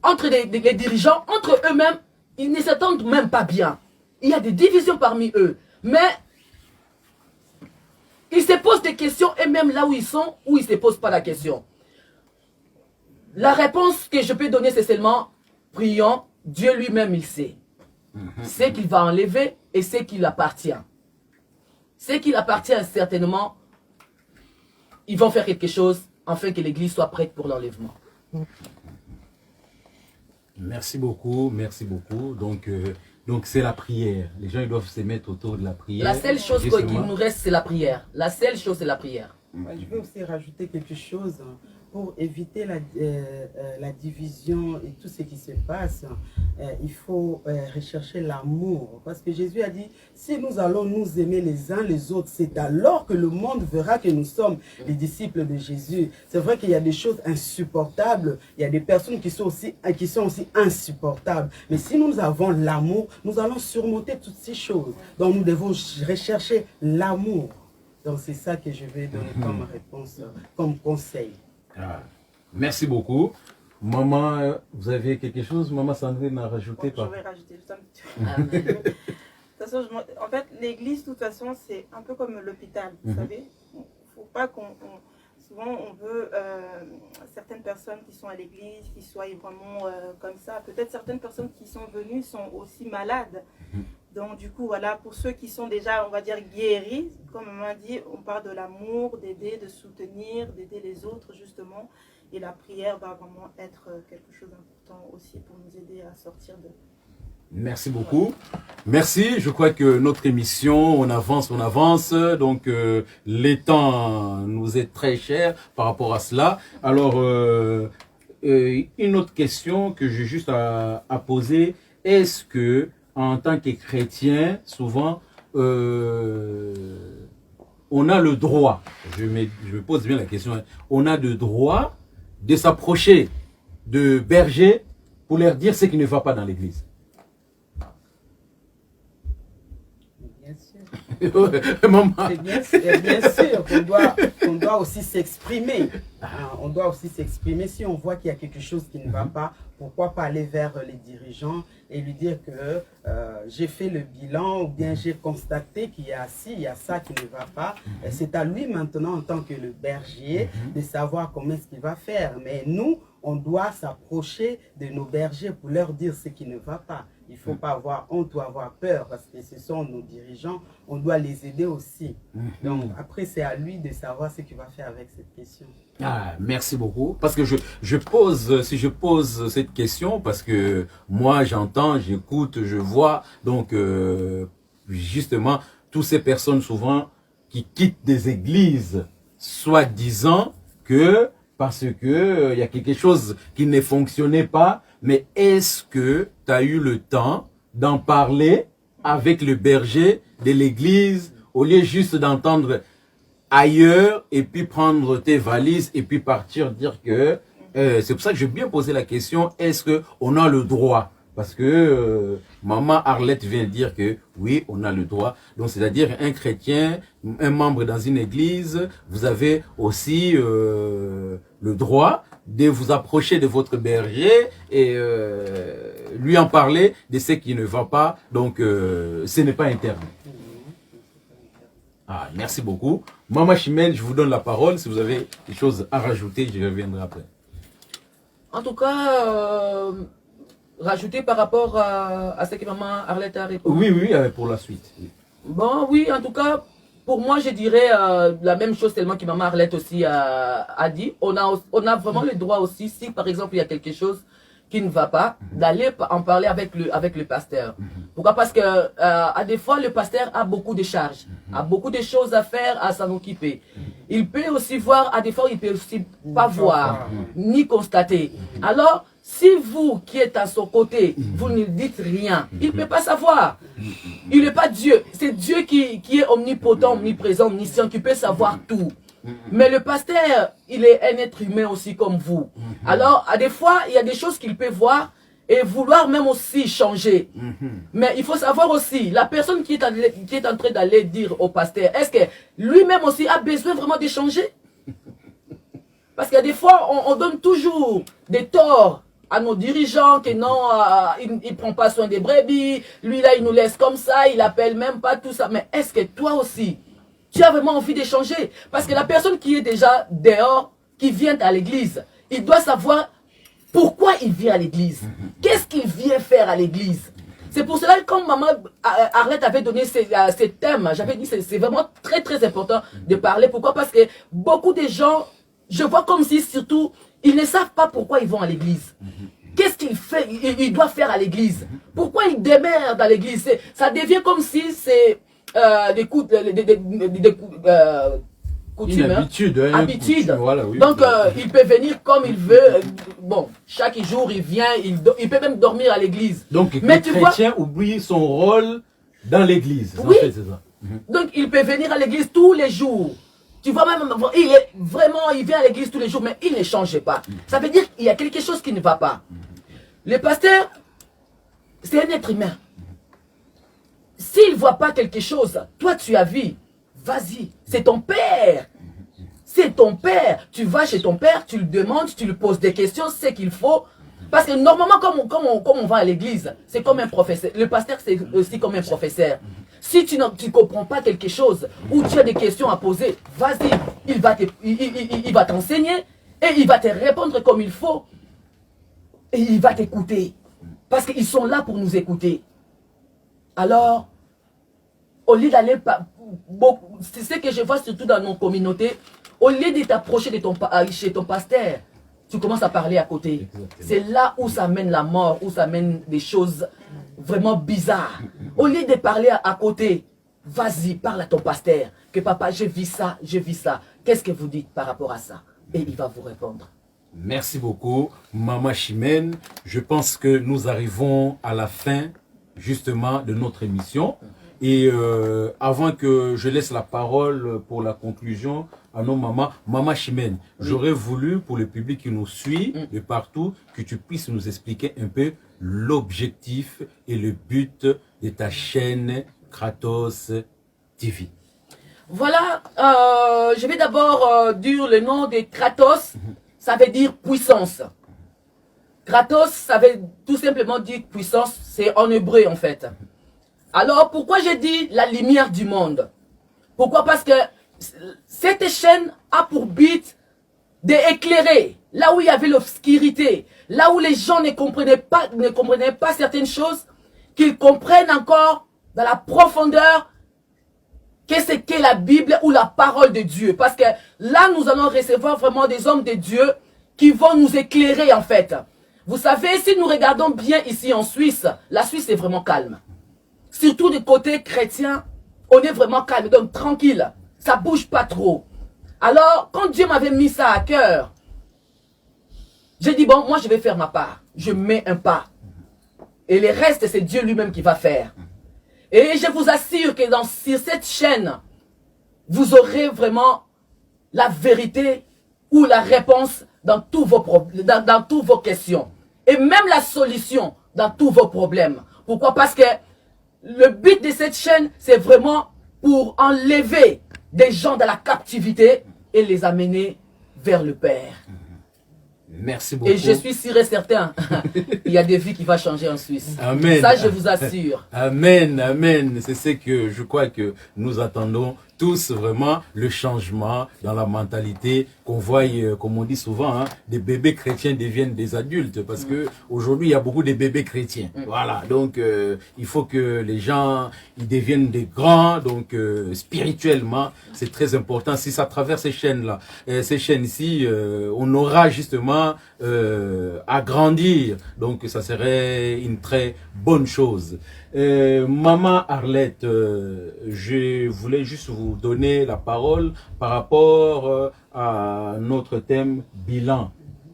entre les dirigeants, entre eux-mêmes, ils ne s'entendent même pas bien. Il y a des divisions parmi eux. Mais ils se posent des questions, et même là où ils sont, où ils ne se posent pas la question. La réponse que je peux donner, c'est seulement, prions, Dieu lui-même, il sait. Ce qu'il va enlever et ce qui lui appartient. Ce qui lui appartient, certainement, ils vont faire quelque chose afin que l'Église soit prête pour l'enlèvement. Merci beaucoup, merci beaucoup. Donc c'est la prière. Les gens ils doivent se mettre autour de la prière. La seule chose qu'il nous reste, c'est la prière. La seule chose, c'est la prière. Je vais aussi rajouter quelque chose pour éviter la division et tout ce qui se passe. Il faut rechercher l'amour. Parce que Jésus a dit, si nous allons nous aimer les uns les autres, c'est alors que le monde verra que nous sommes les disciples de Jésus. C'est vrai qu'il y a des choses insupportables. Il y a des personnes qui sont aussi insupportables. Mais si nous avons l'amour, nous allons surmonter toutes ces choses. Donc nous devons rechercher l'amour. Donc c'est ça que je vais donner comme réponse, comme conseil. Ah, merci beaucoup. Maman, vous avez quelque chose? Maman Sandrine a rajouté Je vais rajouter juste un petit peu. De toute façon, en fait, l'église, de toute façon, c'est un peu comme l'hôpital, vous savez. Il ne faut pas qu'on... Souvent, on veut certaines personnes qui sont à l'église, qui soient vraiment comme ça. Peut-être certaines personnes qui sont venues sont aussi malades. Donc, du coup, voilà, pour ceux qui sont déjà, on va dire, guéris, comme on m'a dit, on parle de l'amour, d'aider, de soutenir, d'aider les autres, justement. Et la prière va vraiment être quelque chose d'important aussi pour nous aider à sortir de... Merci beaucoup. Merci. Je crois que notre émission, on avance. Donc, les temps nous est très cher par rapport à cela. Alors, une autre question que j'ai juste à poser. Est-ce que, en tant que chrétien, souvent, on a le droit, je me pose bien la question, on a le droit de s'approcher de bergers pour leur dire ce qui ne va pas dans l'église? Bien sûr qu'on doit aussi s'exprimer. On doit aussi s'exprimer. Si on voit qu'il y a quelque chose qui ne va pas, pourquoi pas aller vers les dirigeants et lui dire que j'ai fait le bilan ou bien j'ai constaté qu'il y a il y a ça qui ne va pas. C'est à lui maintenant en tant que le berger de savoir comment est-ce qu'il va faire. Mais nous, on doit s'approcher de nos bergers pour leur dire ce qui ne va pas. Il ne faut pas avoir honte ou avoir peur parce que ce sont nos dirigeants. On doit les aider aussi. Donc après, c'est à lui de savoir ce qu'il va faire avec cette question. Ah, merci beaucoup. Parce que je pose cette question parce que moi, j'entends, j'écoute, je vois. Donc, justement, toutes ces personnes souvent qui quittent des églises, soi-disant que parce que il y a quelque chose qui ne fonctionnait pas. Mais est-ce que tu as eu le temps d'en parler avec le berger de l'église au lieu juste d'entendre ailleurs et puis prendre tes valises et puis partir dire que... c'est pour ça que j'ai bien posé la question, est-ce qu'on a le droit? Parce que maman Arlette vient dire que oui, on a le droit. Donc c'est-à-dire un chrétien, un membre dans une église, vous avez aussi le droit de vous approcher de votre berger et lui en parler de ce qui ne va pas. Donc ce n'est pas interdit. Ah, merci beaucoup. Maman Chimène, je vous donne la parole. Si vous avez des choses à rajouter, je reviendrai après. En tout cas, rajouter par rapport à ce que maman Arlette a répondu. Oui, pour la suite. Bon, oui, en tout cas, pour moi, je dirais la même chose tellement que maman Arlette aussi a dit. On a vraiment le droit aussi, si par exemple il y a quelque chose qui ne va pas, d'aller en parler avec le pasteur. Pourquoi? Parce que à des fois, le pasteur a beaucoup de charges, a beaucoup de choses à faire, à s'en occuper. Il peut aussi voir, à des fois, il peut aussi pas voir, ni constater. Alors, si vous qui êtes à son côté, vous ne dites rien, il ne peut pas savoir. Il n'est pas Dieu. C'est Dieu qui est omnipotent, omniprésent, omniscient, qui peut savoir tout. Mais le pasteur, il est un être humain aussi comme vous. Alors, à des fois, il y a des choses qu'il peut voir et vouloir même aussi changer. Mais il faut savoir aussi, la personne qui est en train d'aller dire au pasteur, est-ce que lui-même aussi a besoin vraiment de changer? Parce qu'il y a des fois, on donne toujours des torts à nos dirigeants, que non, il ne prend pas soin des brebis, lui là, il nous laisse comme ça, il appelle même pas tout ça. Mais est-ce que toi aussi, tu as vraiment envie de changer? Parce que la personne qui est déjà dehors, qui vient à l'église, il doit savoir pourquoi il vient à l'église. Qu'est-ce qu'il vient faire à l'église? C'est pour cela que quand maman Arlette avait donné ces thèmes, j'avais dit que c'est vraiment très très important de parler. Pourquoi? Parce que beaucoup de gens, je vois comme si surtout, ils ne savent pas pourquoi ils vont à l'église. Qu'est-ce qu'il fait, il doit faire à l'église? Pourquoi il demeure dans l'église? Ça devient comme si c'est des coutumes, habitude. Habitude. Voilà, oui. Donc, il peut venir comme il veut. Bon, chaque jour, il vient, il peut même dormir à l'église. Donc, mais le chrétien oublie son rôle dans l'église. Oui. En fait, c'est ça. Donc, il peut venir à l'église tous les jours. Tu vois même, il vient à l'église tous les jours, mais il ne change pas. Ça veut dire qu'il y a quelque chose qui ne va pas. Le pasteur, c'est un être humain. S'il ne voit pas quelque chose, toi tu as vu, vas-y, c'est ton père. C'est ton père. Tu vas chez ton père, tu le demandes, tu lui poses des questions, c'est qu'il faut. Parce que normalement, comme on va à l'église, c'est comme un professeur. Le pasteur, c'est aussi comme un professeur. Si tu ne comprends pas quelque chose, ou tu as des questions à poser, vas-y, il va t'enseigner, et il va te répondre comme il faut. Et il va t'écouter. Parce qu'ils sont là pour nous écouter. Alors, au lieu d'aller, c'est ce que je vois surtout dans nos communautés, au lieu de t'approcher chez ton pasteur, tu commences à parler à côté. C'est là où ça mène la mort, où ça mène des choses vraiment bizarres. Au lieu de parler à côté, vas-y, parle à ton pasteur. Que papa, je vis ça, je vis ça. Qu'est-ce que vous dites par rapport à ça? Et il va vous répondre. Merci beaucoup, Maman Chimène. Je pense que nous arrivons à la fin, justement, de notre émission. Et avant que je laisse la parole pour la conclusion à nos mamans, Maman Chimène, j'aurais voulu, pour le public qui nous suit de partout, que tu puisses nous expliquer un peu l'objectif et le but de ta chaîne Kratos TV. Voilà, je vais d'abord dire le nom de Kratos. Ça veut dire puissance. Kratos, ça veut tout simplement dire puissance. C'est en hébreu en fait. Alors, pourquoi j'ai dit la lumière du monde? Pourquoi? Parce que cette chaîne a pour but d'éclairer là où il y avait l'obscurité, là où les gens ne comprenaient pas certaines choses, qu'ils comprennent encore dans la profondeur qu'est-ce qu'est la Bible ou la parole de Dieu. Parce que là, nous allons recevoir vraiment des hommes de Dieu qui vont nous éclairer en fait. Vous savez, si nous regardons bien ici en Suisse, la Suisse est vraiment calme. Surtout du côté chrétien, on est vraiment calme, donc tranquille. Ça bouge pas trop. Alors, quand Dieu m'avait mis ça à cœur, j'ai dit, bon, moi je vais faire ma part. Je mets un pas. Et le reste, c'est Dieu lui-même qui va faire. Et je vous assure que sur cette chaîne, vous aurez vraiment la vérité ou la réponse dans tous vos questions. Et même la solution dans tous vos problèmes. Pourquoi? Parce que le but de cette chaîne, c'est vraiment pour enlever des gens de la captivité et les amener vers le Père. Merci beaucoup. Et je suis sûr et certain, il y a des vies qui vont changer en Suisse. Amen. Ça, je vous assure. Amen, amen. C'est ce que je crois que nous attendons tous vraiment, le changement dans la mentalité, qu'on voit, comme on dit souvent, hein, des bébés chrétiens deviennent des adultes, parce que aujourd'hui il y a beaucoup de bébés chrétiens. Voilà, donc il faut que les gens ils deviennent des grands, donc spirituellement, c'est très important. Si ça traverse ces chaînes-là, ces chaînes-ci, on aura justement à grandir. Donc ça serait une très bonne chose. Maman Arlette, je voulais juste vous donner la parole par rapport à notre thème bilan.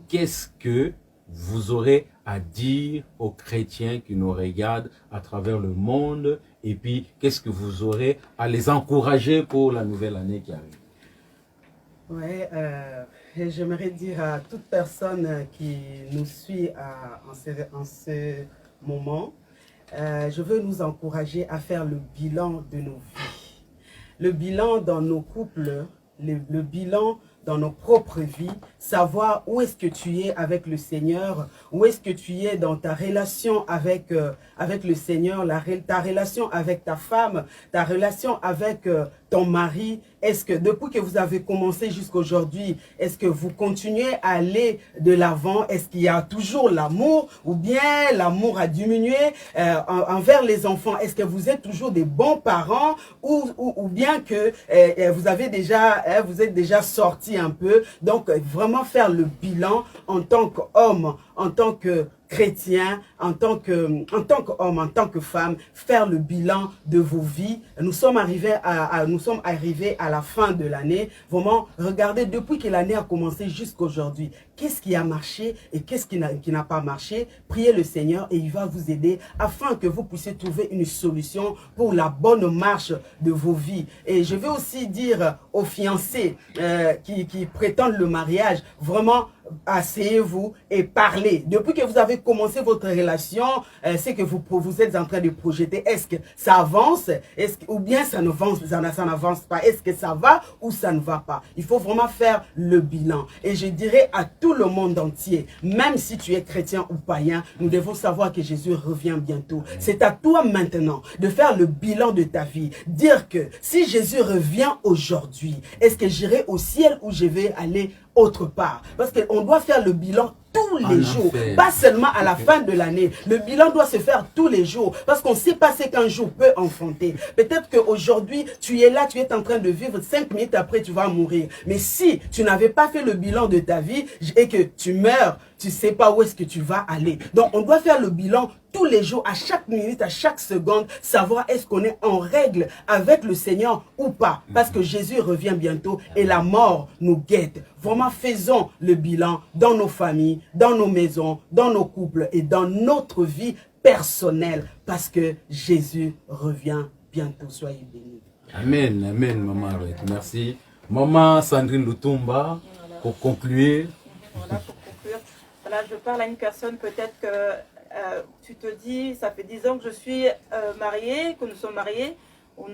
Qu'est-ce que vous aurez à dire aux chrétiens qui nous regardent à travers le monde, et puis qu'est-ce que vous aurez à les encourager pour la nouvelle année qui arrive? Ouais, j'aimerais dire à toute personne qui nous suit en ce moment, je veux nous encourager à faire le bilan de nos vies. Le bilan dans nos couples, le bilan dans nos propres vies, savoir où est-ce que tu es avec le Seigneur, où est-ce que tu es dans ta relation avec, avec le Seigneur, ta relation avec ta femme, ta relation avec ton mari. Est-ce que depuis que vous avez commencé jusqu'à aujourd'hui, est-ce que vous continuez à aller de l'avant? Est-ce qu'il y a toujours l'amour, ou bien l'amour a diminué envers les enfants? Est-ce que vous êtes toujours des bons parents, ou bien que vous êtes déjà sortis un peu? Donc vraiment faire le bilan en tant qu'homme, en tant que chrétien, en tant qu'homme, en tant que femme, faire le bilan de vos vies. Nous sommes arrivés à la fin de l'année. Vraiment, regardez depuis que l'année a commencé jusqu'à aujourd'hui. Qu'est-ce qui a marché et qu'est-ce qui n'a pas marché? Priez le Seigneur et il va vous aider afin que vous puissiez trouver une solution pour la bonne marche de vos vies. Et je vais aussi dire aux fiancés qui prétendent le mariage, vraiment, asseyez-vous et parlez. Depuis que vous avez commencé votre relation, c'est que vous êtes en train de projeter. Est-ce que ça avance? Ou bien ça n'avance pas? Est-ce que ça va ou ça ne va pas? Il faut vraiment faire le bilan. Et je dirais à tout le monde entier, même si tu es chrétien ou païen, nous devons savoir que Jésus revient bientôt. C'est à toi maintenant de faire le bilan de ta vie. Dire que si Jésus revient aujourd'hui, est-ce que j'irai au ciel ou je vais aller autre part? Parce qu'on doit faire le bilan tous les jours, pas seulement à la fin de l'année. Le bilan doit se faire tous les jours, parce qu'on ne sait pas ce qu'un jour peut enfanter. Peut-être qu'aujourd'hui, tu es là, tu es en train de vivre, 5 minutes après, tu vas mourir. Mais si tu n'avais pas fait le bilan de ta vie et que tu meurs, tu ne sais pas où est-ce que tu vas aller. Donc, on doit faire le bilan tous les jours, à chaque minute, à chaque seconde, savoir est-ce qu'on est en règle avec le Seigneur ou pas. Parce que Jésus revient bientôt et la mort nous guette. Vraiment, faisons le bilan dans nos familles, dans nos maisons, dans nos couples et dans notre vie personnelle. Parce que Jésus revient bientôt. Soyez bénis. Amen, amen, maman Arlette. Merci. Maman Sandrine Lutumba, pour conclure. Voilà, pour conclure. Voilà, je parle à une personne, peut-être que tu te dis, ça fait 10 ans que je suis mariée, que nous sommes mariés, on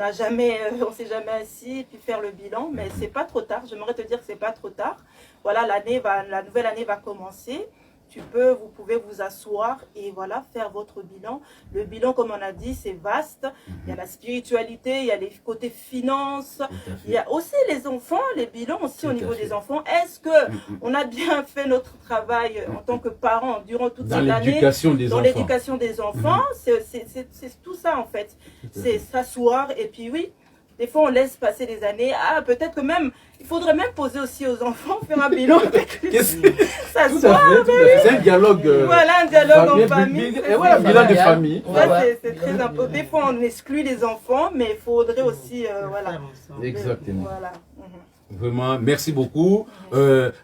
s'est jamais assis puis faire le bilan, mais c'est pas trop tard. J'aimerais te dire que c'est pas trop tard. Voilà, la nouvelle année va commencer. Vous pouvez vous asseoir et voilà, faire votre bilan. Le bilan, comme on a dit, c'est vaste. Il y a la spiritualité, il y a les côtés finances, il y a aussi les enfants, les bilans aussi au niveau des enfants. Est-ce que on a bien fait notre travail en tant que parents durant toute cette année dans l'éducation des enfants? C'est tout ça en fait. C'est s'asseoir et puis oui. Des fois, on laisse passer les années. Ah, peut-être que même, il faudrait même poser aussi aux enfants, faire un bilan avec lui. Ça se voit, c'est un dialogue. Voilà, un dialogue en famille. Et voilà, bilan de famille. C'est très important. Des fois, on exclut les enfants, mais il faudrait aussi, voilà. Exactement. Voilà. Vraiment, merci beaucoup.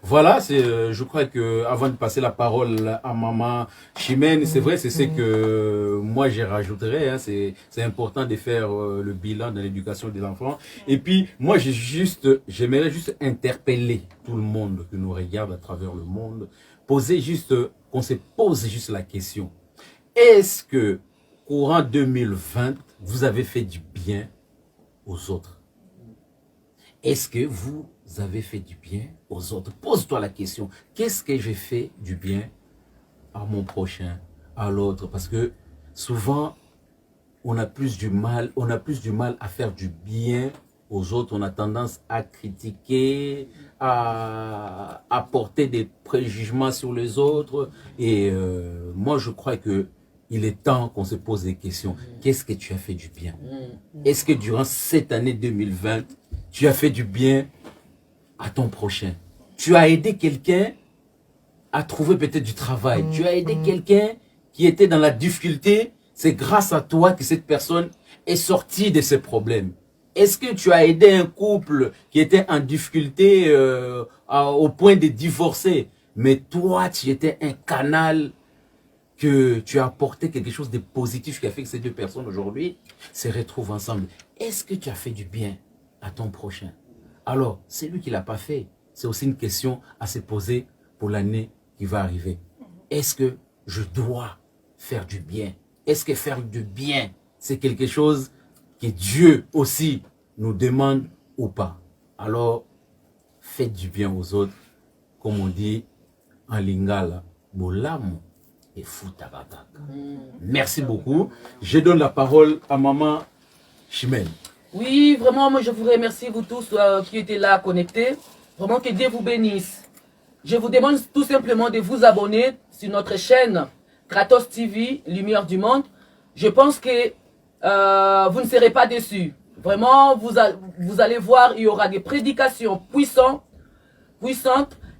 Voilà, je crois que avant de passer la parole à maman Chimène, c'est vrai, c'est ce que moi j'ai rajouterais. Hein, c'est important de faire le bilan de l'éducation des enfants. Et puis moi j'aimerais juste interpeller tout le monde qui nous regarde à travers le monde, qu'on se pose juste la question: est-ce que courant 2020 vous avez fait du bien aux autres? Est-ce que vous avez fait du bien aux autres? Pose-toi la question. Qu'est-ce que j'ai fait du bien à mon prochain, à l'autre? Parce que souvent, on a plus du mal à faire du bien aux autres. On a tendance à critiquer, à porter des préjugements sur les autres. Et moi, je crois que il est temps qu'on se pose des questions. Qu'est-ce que tu as fait du bien? Est-ce que durant cette année 2020, tu as fait du bien à ton prochain? Tu as aidé quelqu'un à trouver peut-être du travail. Tu as aidé quelqu'un qui était dans la difficulté. C'est grâce à toi que cette personne est sortie de ses problèmes. Est-ce que tu as aidé un couple qui était en difficulté au point de divorcer? Mais toi, tu étais un canal que tu as apporté quelque chose de positif qui a fait que ces deux personnes aujourd'hui se retrouvent ensemble. Est-ce que tu as fait du bien à ton prochain? Alors, c'est lui qui ne l'a pas fait. C'est aussi une question à se poser pour l'année qui va arriver. Est-ce que je dois faire du bien? Est-ce que faire du bien, c'est quelque chose que Dieu aussi nous demande ou pas? Alors, faites du bien aux autres, comme on dit en lingala, bolamu et futabakaka. Merci beaucoup. Je donne la parole à maman Chimène. Oui, vraiment, moi je vous remercie, vous tous qui étaient là connectés. Vraiment que Dieu vous bénisse. Je vous demande tout simplement de vous abonner sur notre chaîne Kratos TV, Lumière du Monde. Je pense que vous ne serez pas déçus. Vraiment, vous allez voir, il y aura des prédications puissantes.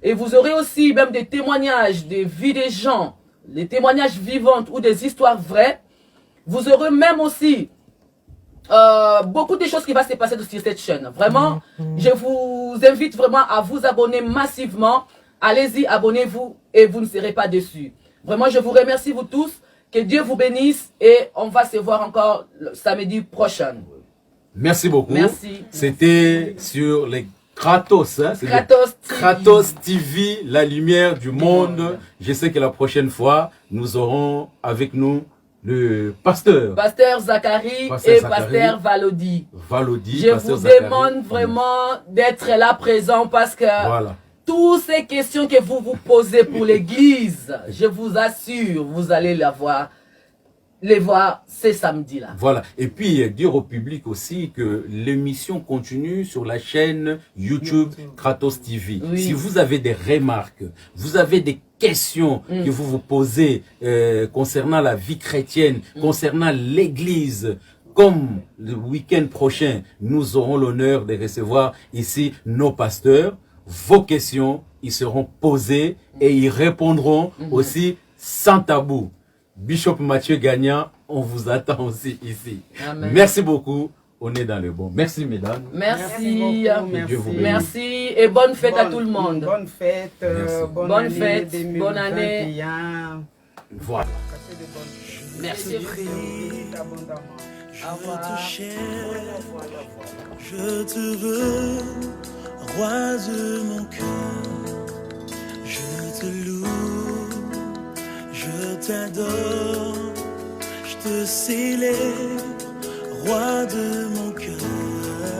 Et vous aurez aussi même des témoignages, des vies des gens, des témoignages vivants ou des histoires vraies. Vous aurez même aussi beaucoup de choses qui vont se passer sur cette chaîne. Vraiment, je vous invite vraiment à vous abonner massivement. Allez-y, abonnez-vous et vous ne serez pas déçus. Vraiment, je vous remercie vous tous. Que Dieu vous bénisse et on va se voir encore le samedi prochain. Merci beaucoup. Merci. C'était sur les Kratos. Hein? Kratos TV. Kratos TV, la lumière du monde. Je sais que la prochaine fois, nous aurons avec nous le pasteur. Pasteur Zachary Pasteur et Zachary. Pasteur Valodi. Valodi. Je Pasteur vous Zachary. demande vraiment d'être là présent parce que Voilà. toutes ces questions que vous vous posez pour l'église, je vous assure, vous allez les voir ce samedi-là. Voilà. Et puis, dire au public aussi que l'émission continue sur la chaîne YouTube Kratos TV. Oui. Si vous avez des remarques, vous avez des questions que vous vous posez concernant la vie chrétienne, concernant l'église, comme le week-end prochain, nous aurons l'honneur de recevoir ici nos pasteurs, vos questions, ils seront posées et ils répondront aussi sans tabou. Bishop Mathieu Gagnant, on vous attend aussi ici. Amen. Merci beaucoup. On est dans le bon. Merci mesdames. Merci. Merci. Dieu vous bénisse. Merci et bonne fête à tout le monde. Bonne fête. Merci. Bonne Bonne année fête, 2021. bonne année. Voilà. Passez de bonnes choses. Merci. Abondamment. Au revoir. Je te veux, roi de mon cœur. Je te loue, je t'adore, je te célèbre, roi de mon cœur.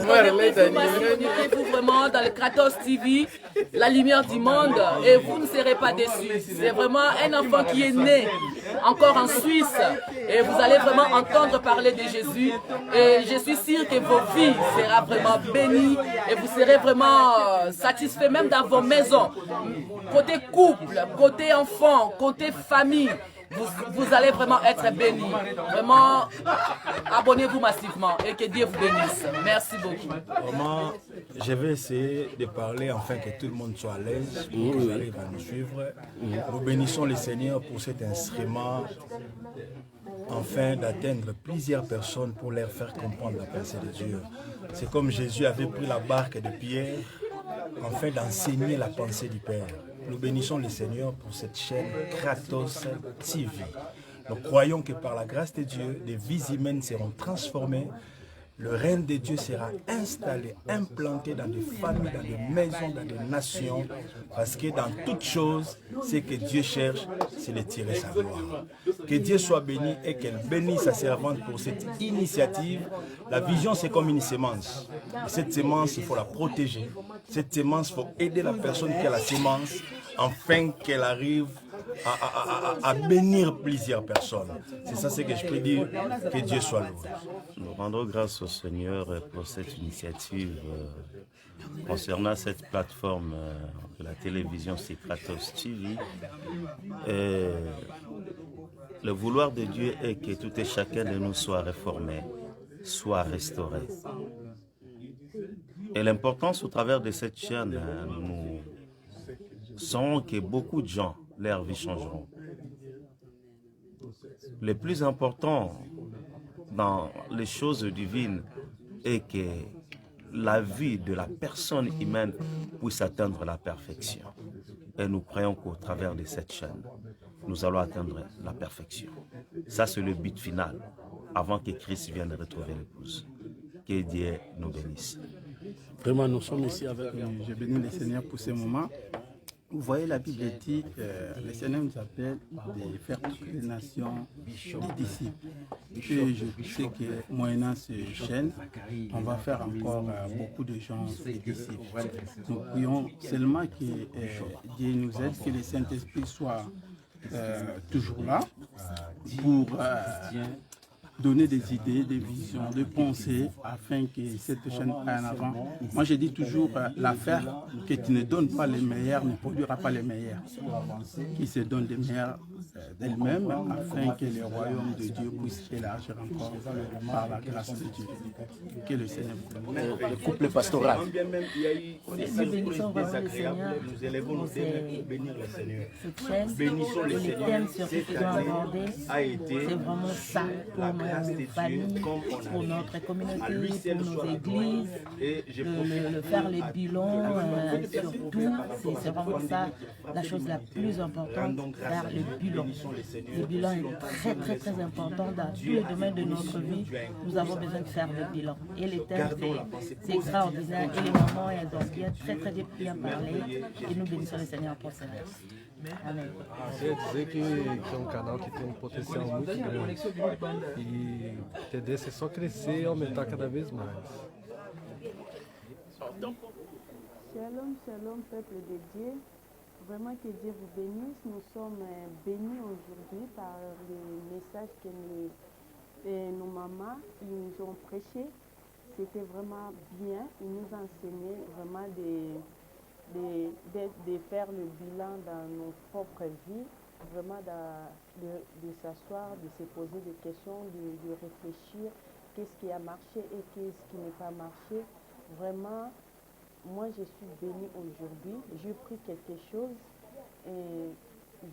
Connectez-vous vraiment dans le Kratos TV, la lumière du monde, et vous ne serez pas déçus. C'est vraiment un enfant qui est né encore en Suisse, et vous allez vraiment entendre parler de Jésus. Et je suis sûre que vos vies seront vraiment bénies, et vous serez vraiment satisfaits même dans vos maisons. Côté couple, côté enfant, côté famille. Vous allez vraiment être bénis. Vraiment, abonnez-vous massivement et que Dieu vous bénisse. Merci beaucoup. Vraiment, je vais essayer de parler afin que tout le monde soit à l'aise, pour qu'ils arrivent à nous suivre. Nous bénissons le Seigneur pour cet instrument, afin d'atteindre plusieurs personnes pour leur faire comprendre la pensée de Dieu. C'est comme Jésus avait pris la barque de Pierre, afin d'enseigner la pensée du Père. Nous bénissons le Seigneur pour cette chaîne Kratos TV. Nous croyons que par la grâce de Dieu, des vies humaines seront transformées le règne de Dieu sera installé, implanté dans des familles, dans des maisons, dans des nations, parce que dans toutes choses, ce que Dieu cherche, c'est de tirer sa gloire. Que Dieu soit béni et qu'elle bénisse sa servante pour cette initiative. La vision, c'est comme une sémence. Et cette sémence, il faut la protéger. Cette sémence, il faut aider la personne qui a la sémence, afin qu'elle arrive à bénir plusieurs personnes. C'est ça ce que je peux dire, que Dieu soit loué. Nous rendons grâce au Seigneur pour cette initiative concernant cette plateforme de la télévision, c'est Kratos TV. Le vouloir de Dieu est que tout et chacun de nous soit réformé, soit restauré. Et l'importance au travers de cette chaîne, nous savons que beaucoup de gens, leur vie changeront. Le plus important dans les choses divines est que la vie de la personne humaine puisse atteindre la perfection. Et nous croyons qu'au travers de cette chaîne, nous allons atteindre la perfection. Ça, c'est le but final, avant que Christ vienne retrouver l'épouse. Que Dieu nous bénisse. Vraiment, nous sommes ici avec nous. Je bénis le Seigneur pour ce moment. Vous voyez, la Bible dit, le Seigneur nous appelle de faire toutes les nations des disciples. Et je sais que moyennant ces chaînes, on va faire encore beaucoup de gens des disciples. Nous prions seulement que Dieu nous aide, que le Saint-Esprit soit toujours là pour donner des idées, des visions, des pensées afin que cette chaîne aille en avant. Moi, je dis toujours, l'affaire que tu ne donnes pas les meilleurs ne produira pas les meilleurs. Qui se donne les meilleurs d'elle-même afin que le royaume de Dieu puisse élargir encore par la grâce de Dieu. Que le Seigneur vous bénisse. Le couple pastoral. Nous bénissons vraiment le Seigneur pour cette chaîne. Et les thèmes sur ce que nous avons abordés, c'est vraiment ça pour nos familles, pour notre communauté, pour nos églises, faire les bilans, surtout, c'est vraiment ça la chose la plus importante, faire le bilan. Le bilan est très important dans tous les domaines de notre vie. Nous avons besoin de faire le bilan. Et les thèmes, c'est extraordinaire. Et les mamans, elles ont très bien parlé. Et nous bénissons le Seigneur pour cela. Amém. Quer dizer que é um canal que tem um potencial muito grande e a tendência é só crescer e aumentar cada vez mais. Shalom, shalom, peuple de Dieu. Vraiment que Dieu vous bénisse. Nous sommes bénis aujourd'hui par les messages que nos mamans nous ont prêchés. C'était vraiment bien. Ils nous enseignaient vraiment de faire le bilan dans nos propres vies, vraiment de s'asseoir, de se poser des questions, de réfléchir, qu'est-ce qui a marché et qu'est-ce qui n'a pas marché. Vraiment, moi je suis bénie aujourd'hui, j'ai pris quelque chose et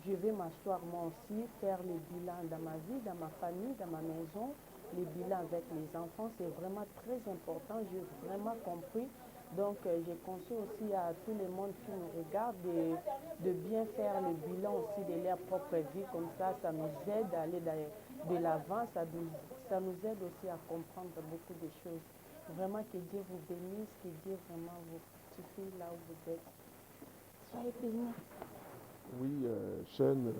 je vais m'asseoir moi aussi, faire le bilan dans ma vie, dans ma famille, dans ma maison, le bilan avec les enfants, c'est vraiment très important, j'ai vraiment compris. Donc, je conseille aussi à tout le monde qui nous regarde de bien faire le bilan aussi de leur propre vie. Comme ça, ça nous aide à aller de l'avant. Ça nous aide aussi à comprendre beaucoup de choses. Vraiment, que Dieu vous bénisse, que Dieu vraiment vous suffit là où vous êtes. Soyez bénis. Oui, chaîne,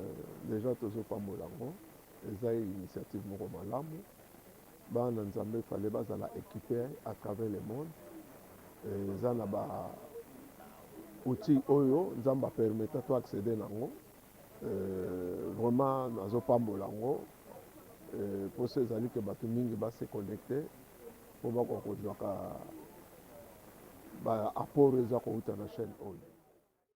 déjà, toujours pas molango. Eza initiative moko malamu. Bana nzambe fallait bazala équipé à travers le monde. Eza na ba outil oyo nzamba permettre to accéder nango vraiment nazopambola yango po so ezali ke bato mingi base connecté po bakokozwaka ba apport eza kouta na chaîne oyo.